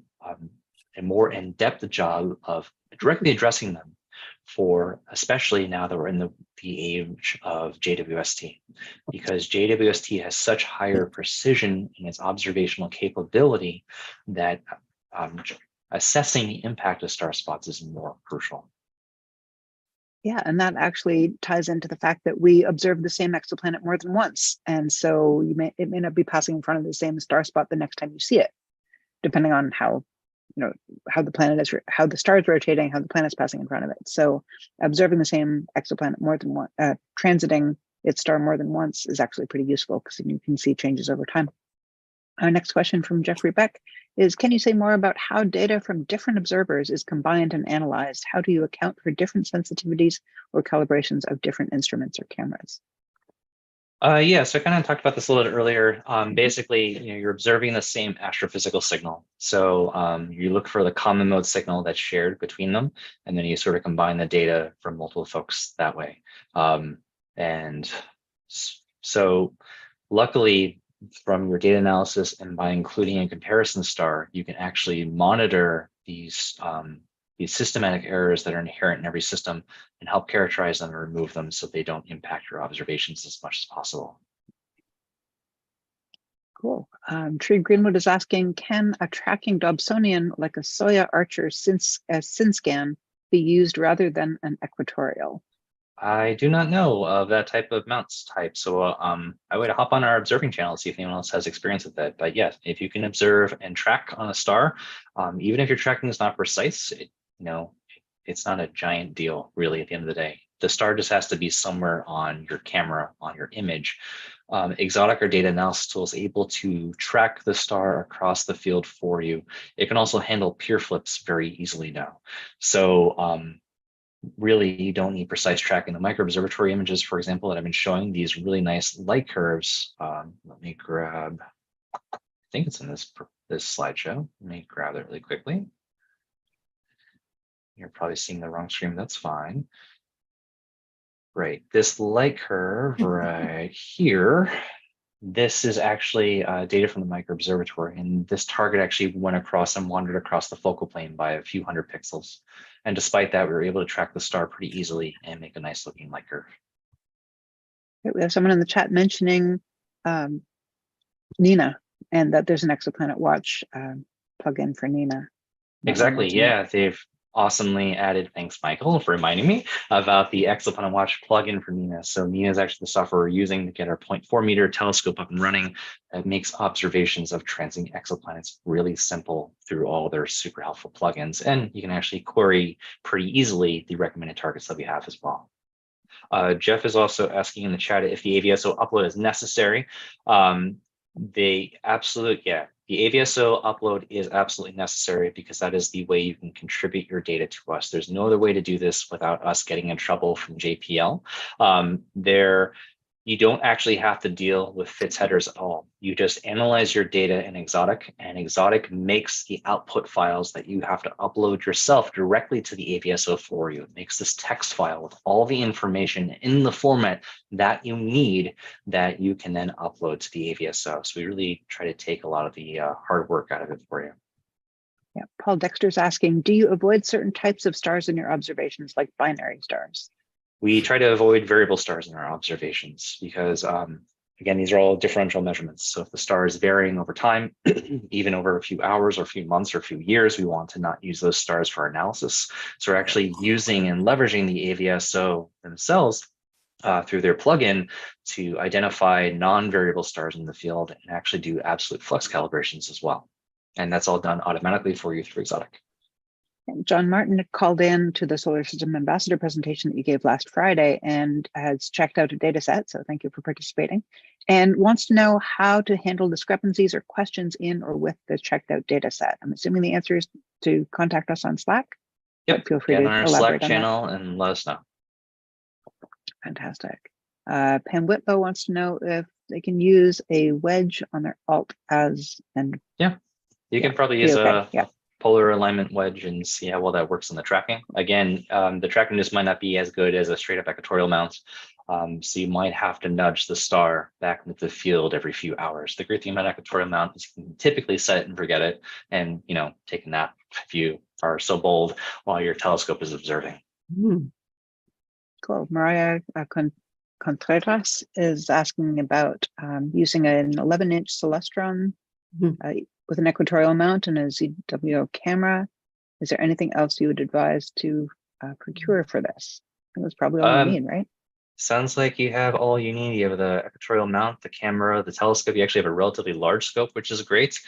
S5: a more in-depth job of directly addressing them, for especially now that we're in the age of JWST, because JWST has such higher precision in its observational capability that assessing the impact of star spots is more crucial.
S6: Yeah, and that actually ties into the fact that we observe the same exoplanet more than once. And so it may not be passing in front of the same star spot the next time you see it, depending on how the planet is, how the star is rotating, how the planet's passing in front of it. So observing the same exoplanet more than one, transiting its star more than once is actually pretty useful because you can see changes over time. Our next question from Jeffrey Beck is, can you say more about how data from different observers is combined and analyzed? How do you account for different sensitivities or calibrations of different instruments or cameras?
S5: Yeah, so I kind of talked about this a little bit earlier. Basically, you're observing the same astrophysical signal. So you look for the common mode signal that's shared between them, and then you sort of combine the data from multiple folks that way. And so luckily, from your data analysis and by including a comparison star, you can actually monitor these systematic errors that are inherent in every system and help characterize them and remove them so they don't impact your observations as much as possible.
S6: Cool. Tree Greenwood is asking, can a tracking Dobsonian like a Soya Archer SynScan be used rather than an equatorial?
S5: I do not know of that type of mounts type, so I would hop on our observing channel to see if anyone else has experience with that. But yes, if you can observe and track on a star, even if your tracking is not precise, it's not a giant deal really at the end of the day. The star just has to be somewhere on your camera, on your image. Exotic or data analysis tool is able to track the star across the field for you. It can also handle peer flips very easily now. So really, you don't need precise tracking. The micro observatory images, for example, that I've been showing, these really nice light curves. Let me grab, I think it's in this slideshow. Let me grab it really quickly. You're probably seeing the wrong screen. That's fine. Right, this light curve right here, this is actually data from the micro observatory, and this target actually went across and wandered across the focal plane by a few hundred pixels. And despite that, we were able to track the star pretty easily and make a nice looking light curve.
S6: We have someone in the chat mentioning NINA, and that there's an Exoplanet Watch plugin for NINA.
S5: Exactly, yeah, they've awesomely added, thanks Michael for reminding me about the Exoplanet Watch plugin for NESSI. So NESSI is actually the software we're using to get our 0.4 meter telescope up and running. It makes observations of transiting exoplanets really simple through all their super helpful plugins. And you can actually query pretty easily the recommended targets that we have as well. Jeff is also asking in the chat if the AVSO upload is necessary. The AVSO upload is absolutely necessary because that is the way you can contribute your data to us. There's no other way to do this without us getting in trouble from JPL. You don't actually have to deal with FITS headers at all. You just analyze your data in Exotic, and Exotic makes the output files that you have to upload yourself directly to the AVSO for you. It makes this text file with all the information in the format that you need that you can then upload to the AVSO. So we really try to take a lot of the hard work out of it for you.
S6: Yeah, Paul Dexter's asking, do you avoid certain types of stars in your observations, like binary stars?
S5: We try to avoid variable stars in our observations because, again, these are all differential measurements. So if the star is varying over time, even over a few hours or a few months or a few years, we want to not use those stars for analysis. So we're actually using and leveraging the AVSO themselves through their plugin to identify non-variable stars in the field and actually do absolute flux calibrations as well. And that's all done automatically for you through Exotic.
S6: John Martin called in to the Solar System Ambassador presentation that you gave last Friday and has checked out a data set, so thank you for participating, and wants to know how to handle discrepancies or questions in or with the checked out data set. I'm assuming the answer is to contact us on Slack.
S5: Yep,
S6: feel free
S5: get
S6: to
S5: on our
S6: elaborate
S5: Slack
S6: on
S5: channel and let us know.
S6: Fantastic. Pam Whitlow wants to know if they can use a wedge on their alt as, and
S5: yeah, you can probably use
S6: okay.
S5: a polar alignment wedge and see how well that works in the tracking. Again, the tracking just might not be as good as a straight up equatorial mount. So you might have to nudge the star back into the field every few hours. The great thing about equatorial mount is you can typically set it and forget it and, you know, take a nap if you are so bold while your telescope is observing.
S6: Cool. Mariah Contreras is asking about using an 11-inch Celestron with an equatorial mount and a ZWO camera. Is there anything else you would advise to procure for this? I think that's probably all you need, right?
S5: Sounds like you have all you need. You have the equatorial mount, the camera, the telescope. You actually have a relatively large scope, which is great.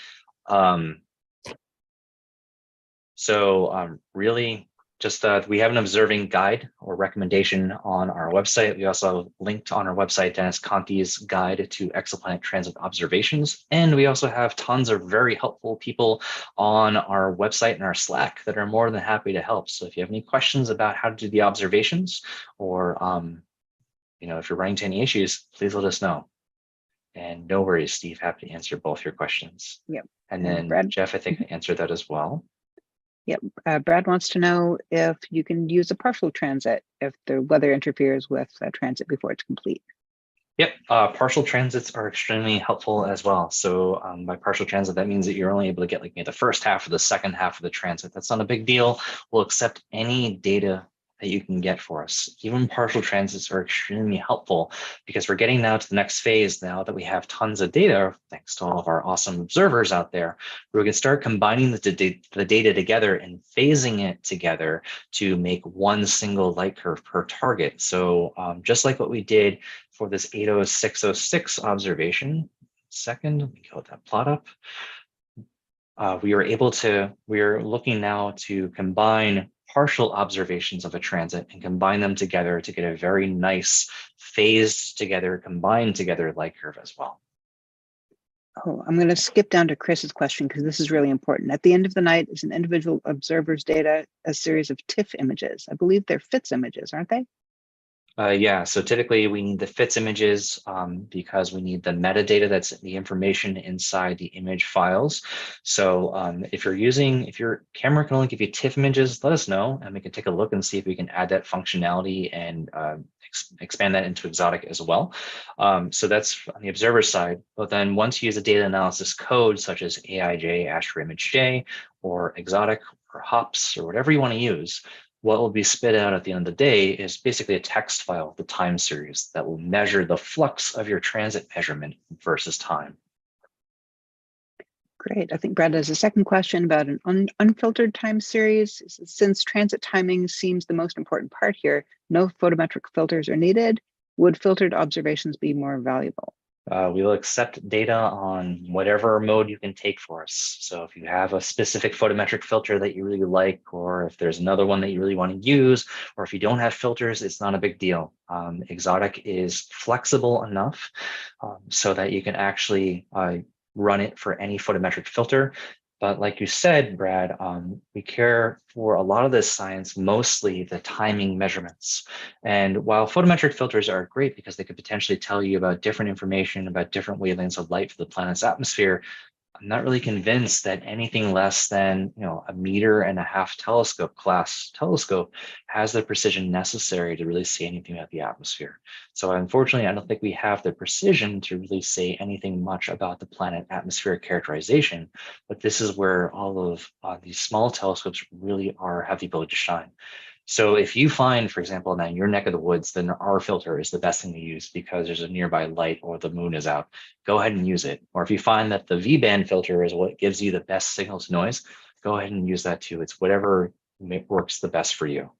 S5: Really just we have an observing guide or recommendation on our website. We also have linked on our website Dennis Conti's guide to exoplanet transit observations. And we also have tons of very helpful people on our website and our Slack that are more than happy to help. So if you have any questions about how to do the observations or you know, if you're running into any issues, please let us know. And no worries, Steve, happy to answer both your questions.
S6: Yep.
S5: And then
S6: Brad,
S5: Jeff, I think I answered that as well.
S6: Yep. Brad wants to know if you can use a partial transit if the weather interferes with transit before it's complete.
S5: Yep, partial transits are extremely helpful as well. So by partial transit, that means that you're only able to get like maybe the first half or the second half of the transit. That's not a big deal. We'll accept any data that you can get for us. Even partial transits are extremely helpful because we're getting now to the next phase now that we have tons of data, thanks to all of our awesome observers out there, we can start combining the data together and phasing it together to make one single light curve per target. So just like what we did for this 80606 observation, let me go with that plot up. We are looking now to combine partial observations of a transit and combine them together to get a very nice phased together, combined together light curve as well.
S6: Oh, I'm going to skip down to Chris's question because this is really important. At the end of the night, is an individual observer's data a series of TIFF images? I believe they're FITS images, aren't they?
S5: Yeah, so typically we need the FITS images because we need the metadata, that's the information inside the image files. So if your camera can only give you TIFF images, let us know and we can take a look and see if we can add that functionality and expand that into exotic as well. So that's on the observer side. But then once you use a data analysis code such as AIJ, Astro Image J, or exotic, or HOPS, or whatever you want to use, what will be spit out at the end of the day is basically a text file, the time series, that will measure the flux of your transit measurement versus time.
S6: Great. I think Brad has a second question about an unfiltered time series. Since transit timing seems the most important part here, no photometric filters are needed. Would filtered observations be more valuable?
S5: We will accept data on whatever mode you can take for us. So if you have a specific photometric filter that you really like, or if there's another one that you really want to use, or if you don't have filters, it's not a big deal. Exotic is flexible enough so that you can actually run it for any photometric filter. But like you said, Brad, we care for a lot of this science, mostly the timing measurements. And while photometric filters are great because they could potentially tell you about different information, about different wavelengths of light for the planet's atmosphere, I'm not really convinced that anything less than, a 1.5 meter telescope class telescope has the precision necessary to really see anything about the atmosphere. So unfortunately, I don't think we have the precision to really say anything much about the planet atmospheric characterization, but this is where all of these small telescopes really have the ability to shine. So if you find, for example, that in your neck of the woods, then our filter is the best thing to use because there's a nearby light or the moon is out, go ahead and use it. Or if you find that the V-band filter is what gives you the best signal to noise, go ahead and use that too. It's whatever works the best for you.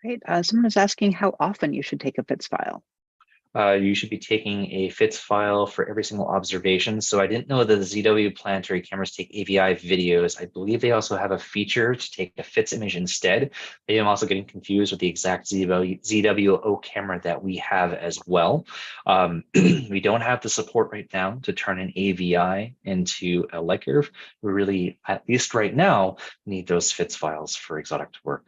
S6: Great. Someone is asking how often you should take a FITS file.
S5: You should be taking a FITS file for every single observation. So I didn't know that the ZW planetary cameras take AVI videos. I believe they also have a feature to take a FITS image instead. Maybe I'm also getting confused with the exact ZWO camera that we have as well. We don't have the support right now to turn an AVI into a light curve. We really, at least right now, need those FITS files for exotic to work.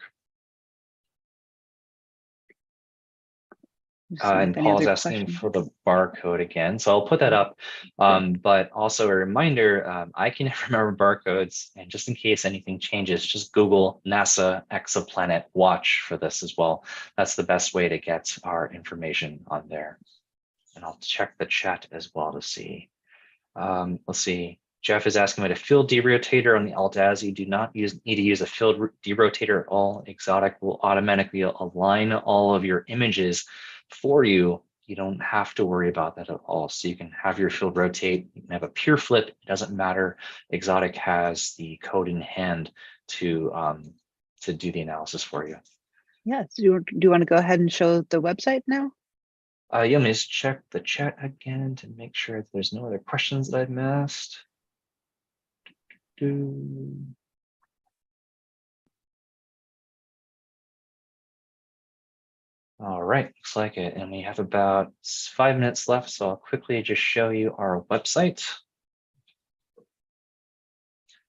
S5: And Paul's asking for the barcode again, so I'll put that up. But also a reminder, I can never remember barcodes, and just in case anything changes, just Google NASA exoplanet watch for this as well. That's the best way to get our information on there. And I'll check the chat as well to see. Let's see. Jeff is asking about a field derotator on the Altaz. You do not need to use a field derotator at all. Exotic will automatically align all of your images for you. You don't have to worry about that at all. So you can have your field rotate, you can have a pure flip, it doesn't matter. Exotic has the code in hand to do the analysis for you.
S6: Yes. Do you want to go ahead and show the website now?
S5: Yeah, let me just check the chat again to make sure that there's no other questions that I've missed. All right, looks like it. And we have about 5 minutes left, so I'll quickly just show you our website.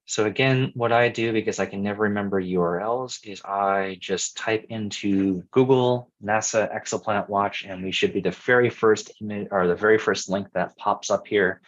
S5: So again, what I do, because I can never remember URLs, is I just type into Google NASA Exoplanet Watch, and we should be the very first image or the very first link that pops up here.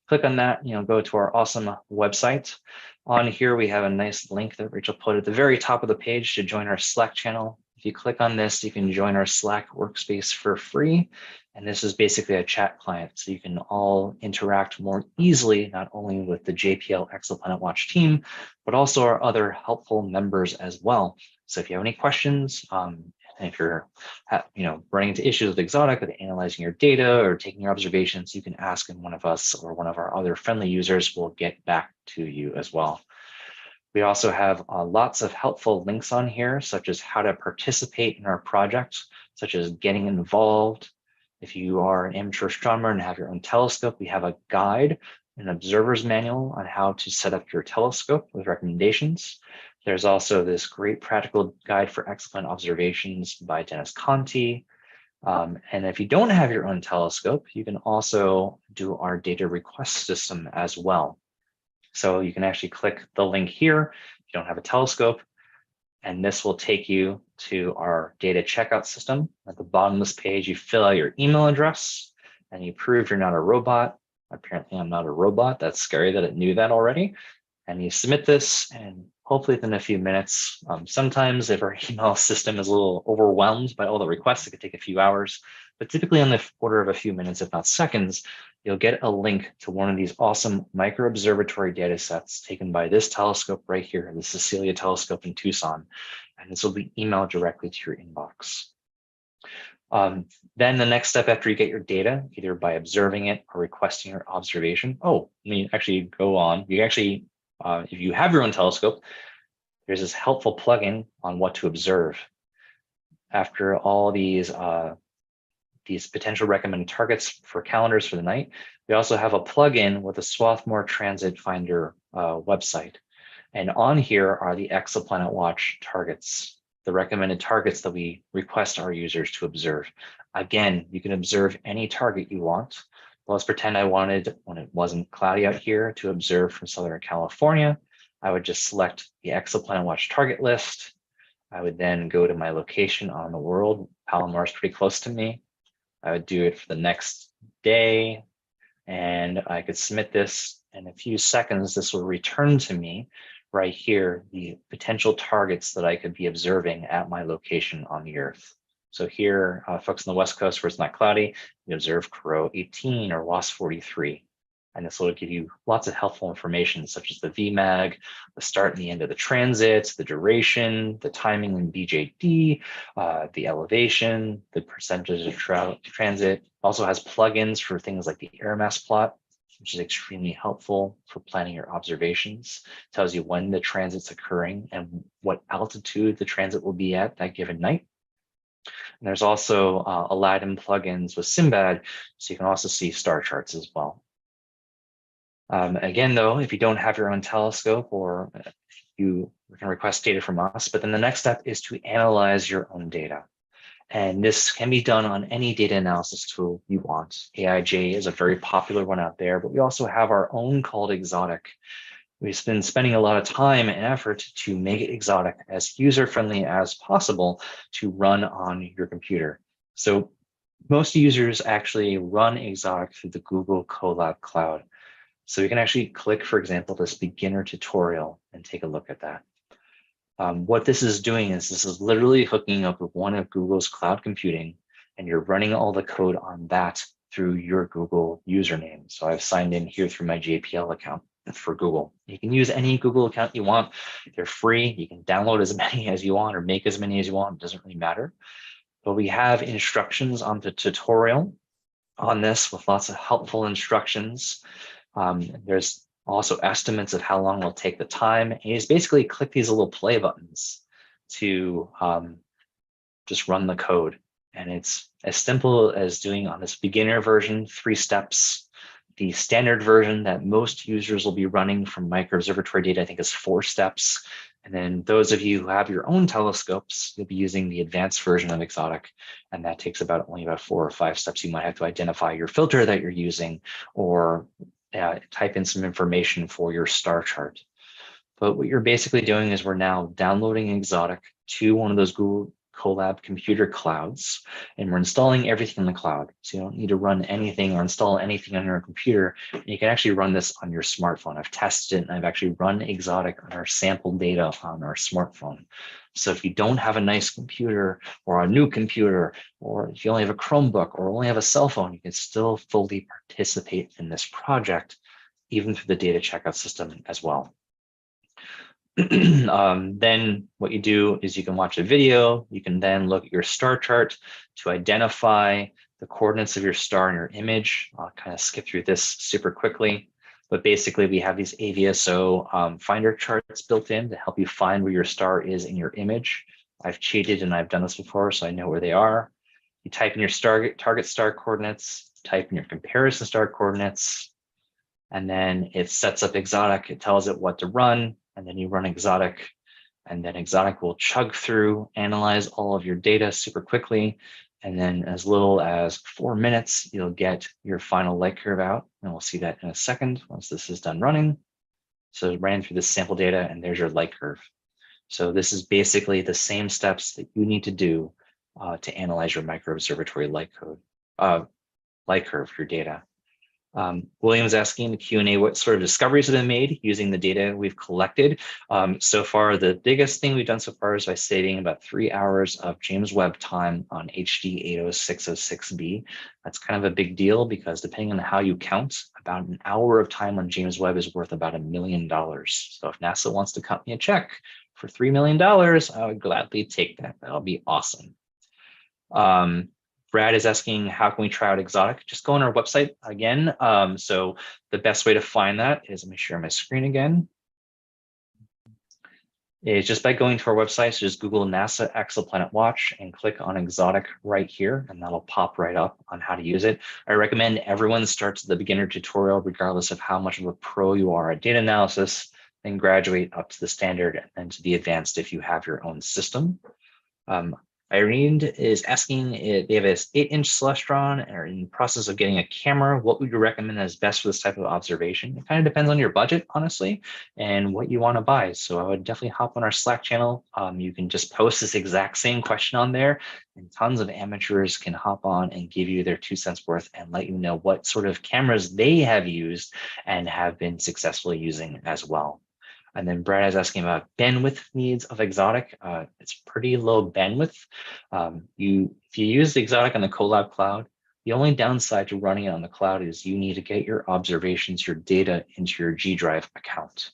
S5: Click on that, go to our awesome website. On here, we have a nice link that Rachel put at the very top of the page to join our Slack channel. If you click on this, you can join our Slack workspace for free. And this is basically a chat client, so you can all interact more easily, not only with the JPL Exoplanet Watch team, but also our other helpful members as well. So if you have any questions, and if you're running into issues with exotic, with analyzing your data or taking your observations, you can ask, and one of us or one of our other friendly users will get back to you as well. We also have lots of helpful links on here, such as how to participate in our project, such as getting involved. If you are an amateur astronomer and have your own telescope, we have a guide, an observer's manual on how to set up your telescope with recommendations. There's also this great practical guide for exoplanet observations by Dennis Conti. And if you don't have your own telescope, you can also do our data request system as well. So you can actually click the link here if you don't have a telescope, and this will take you to our data checkout system. At the bottom of this page, you fill out your email address and you prove you're not a robot. Apparently, I'm not a robot. That's scary that it knew that already. And you submit this, and hopefully within a few minutes. Sometimes if our email system is a little overwhelmed by all the requests, it could take a few hours, but typically on the order of a few minutes, if not seconds, you'll get a link to one of these awesome micro observatory data sets taken by this telescope right here, the Cecilia Telescope in Tucson. And this will be emailed directly to your inbox. Then the next step after you get your data, either by observing it or requesting your observation. Oh, let me actually go on. You actually, if you have your own telescope, there's this helpful plugin on what to observe. After all these potential recommended targets for calendars for the night, we also have a plugin with the Swarthmore Transit Finder website. And on here are the Exoplanet Watch targets, the recommended targets that we request our users to observe. Again, you can observe any target you want. Let's pretend I wanted, when it wasn't cloudy out here, to observe from Southern California. I would just select the Exoplanet Watch target list. I would then go to my location on the world. Palomar is pretty close to me. I would do it for the next day, and I could submit this. In a few seconds, this will return to me right here, the potential targets that I could be observing at my location on the Earth. So here, folks on the West Coast where it's not cloudy, you observe Coro 18 or WASP 43. And this will give you lots of helpful information, such as the VMAG, the start and the end of the transit, the duration, the timing in BJD, the elevation, the percentage of transit. Also has plugins for things like the air mass plot, which is extremely helpful for planning your observations. It tells you when the transit's occurring and what altitude the transit will be at that given night. And there's also Aladdin plugins with Simbad, so you can also see star charts as well. Again, though, if you don't have your own telescope, or you can request data from us, but then the next step is to analyze your own data. And this can be done on any data analysis tool you want. AIJ is a very popular one out there, but we also have our own called Exotic. We've been spending a lot of time and effort to make it Exotic as user-friendly as possible to run on your computer. So most users actually run Exotic through the Google Colab Cloud. So you can actually click, for example, this beginner tutorial and take a look at that. What this is doing is this is literally hooking up with one of Google's cloud computing, and you're running all the code on that through your Google username. So I've signed in here through my JPL account for Google. You can use any Google account you want. They're free. You can download as many as you want or make as many as you want. It doesn't really matter. But we have instructions on the tutorial on this with lots of helpful instructions. There's also estimates of how long it'll take the time. And you just basically click these little play buttons to just run the code. And it's as simple as doing on this beginner version, 3 steps. The standard version that most users will be running from micro observatory data, I think, is 4 steps. And then those of you who have your own telescopes, you'll be using the advanced version of Exotic. And that takes only about 4 or 5 steps. You might have to identify your filter that you're using, or type in some information for your star chart. But what you're basically doing is we're now downloading Exotic to one of those Google Colab computer clouds, and we're installing everything in the cloud. So you don't need to run anything or install anything on your computer. And you can actually run this on your smartphone. I've tested it, and I've actually run Exotic on our sample data on our smartphone. So if you don't have a nice computer or a new computer, or if you only have a Chromebook or only have a cell phone, you can still fully participate in this project, even through the data checkout system as well. Then what you do is you can watch a video. You can then look at your star chart to identify the coordinates of your star in your image. I'll kind of skip through this super quickly. But basically, we have these AVSO finder charts built in to help you find where your star is in your image. I've cheated and I've done this before, so I know where they are. You type in your target star coordinates, type in your comparison star coordinates, and then it sets up Exotic. It tells it what to run, and then you run Exotic. And then Exotic will chug through, analyze all of your data super quickly. And then as little as 4 minutes, you'll get your final light curve out. And we'll see that in a second once this is done running. So it ran through the sample data and there's your light curve. So this is basically the same steps that you need to do to analyze your microobservatory light curve, your data. William's asking the Q&A, what sort of discoveries have been made using the data we've collected? So far, the biggest thing we've done so far is by saving about 3 hours of James Webb time on HD 80606b. That's kind of a big deal because depending on how you count, about an hour of time on James Webb is worth about $1 million. So if NASA wants to cut me a check for $3 million, I would gladly take that. That'll be awesome. Brad is asking, how can we try out Exotic? Just go on our website again. So the best way to find that is, let me share my screen again, is just by going to our website. So just Google NASA Exoplanet Watch and click on Exotic right here, and that'll pop right up on how to use it. I recommend everyone starts the beginner tutorial, regardless of how much of a pro you are at data analysis, then graduate up to the standard and then to the advanced if you have your own system. Irene is asking if they have an 8-inch Celestron and are in the process of getting a camera. What would you recommend as best for this type of observation? It kind of depends on your budget, honestly, and what you want to buy. So I would definitely hop on our Slack channel. You can just post this exact same question on there, and tons of amateurs can hop on and give you their 2 cents worth and let you know what sort of cameras they have used and have been successfully using as well. And then Brad is asking about bandwidth needs of Exotic. It's pretty low bandwidth. If you use the Exotic on the Colab cloud, the only downside to running it on the cloud is you need to get your observations, your data into your G Drive account.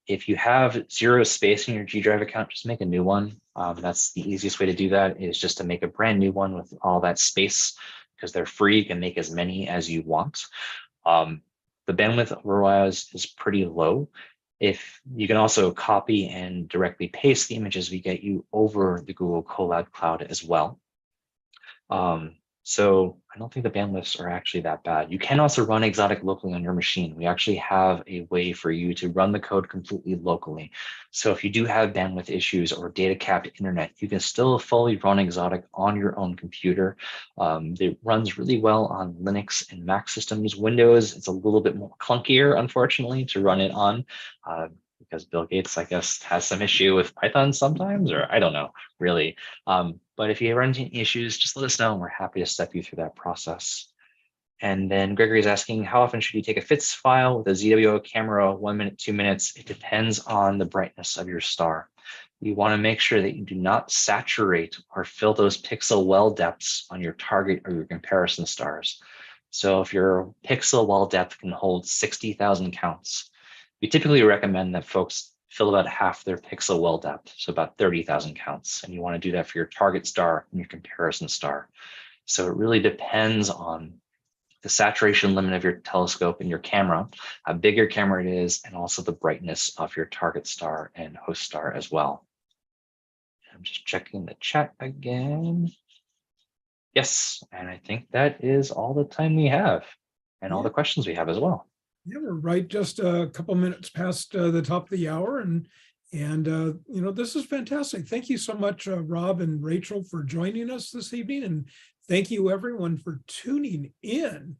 S5: If you have 0 space in your G Drive account, just make a new one. That's the easiest way to do that, is just to make a brand new one with all that space, because they're free. You can make as many as you want. The bandwidth otherwise is pretty low. If you can also copy and directly paste the images we get you over the Google Colab Cloud as well. So I don't think the bandwidths are actually that bad. You can also run Exotic locally on your machine. We actually have a way for you to run the code completely locally. So if you do have bandwidth issues or data capped internet, you can still fully run Exotic on your own computer. It runs really well on Linux and Mac systems. Windows, it's a little bit more clunkier, unfortunately, to run it on. Because Bill Gates, I guess, has some issue with Python sometimes, or I don't know, really. But if you run into issues, just let us know, and we're happy to step you through that process. And then Gregory is asking, how often should you take a FITS file with a ZWO camera, 1 minute, 2 minutes? It depends on the brightness of your star. You want to make sure that you do not saturate or fill those pixel well depths on your target or your comparison stars. So if your pixel well depth can hold 60,000 counts, we typically recommend that folks fill about half their pixel well depth, so about 30,000 counts. And you want to do that for your target star and your comparison star. So it really depends on the saturation limit of your telescope and your camera, how big your camera it is, and also the brightness of your target star and host star as well. I'm just checking the chat again. Yes, and I think that is all the time we have and all the questions we have as well.
S1: Yeah, we're right just a couple minutes past the top of the hour, and you know, this is fantastic. Thank you so much, Rob and Rachel, for joining us this evening, and thank you everyone for tuning in.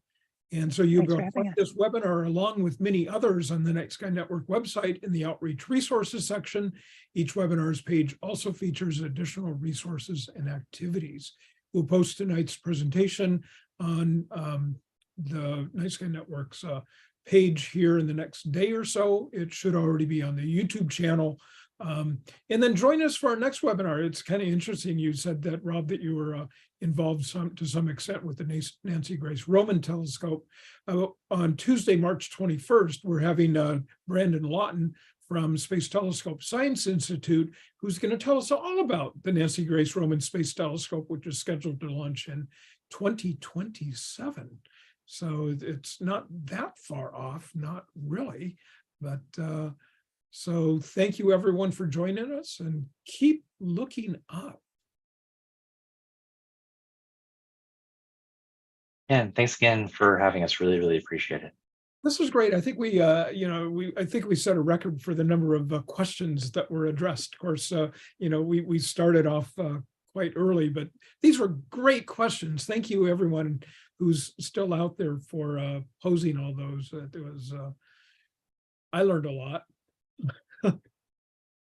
S1: And so you can find this webinar along with many others on the Night Sky Network website in the Outreach Resources section. Each webinar's page also features additional resources and activities. We'll post tonight's presentation on the Night Sky Network's page here in the next day or so. It should already be on the YouTube channel. And then join us for our next webinar. It's kind of interesting. You said that, Rob, that you were involved to some extent with the Nancy Grace Roman Telescope. On Tuesday, March 21st, we're having Brandon Lawton from Space Telescope Science Institute, who's going to tell us all about the Nancy Grace Roman Space Telescope, which is scheduled to launch in 2027. So it's not that far off, not really, but so thank you everyone for joining us, and keep looking up.
S5: And thanks again for having us. Really, really appreciate it.
S1: This was great. I think we, I think we set a record for the number of questions that were addressed. Of course, we started off quite early, but these were great questions. Thank you, everyone who's still out there for posing all those. It was, I learned a lot.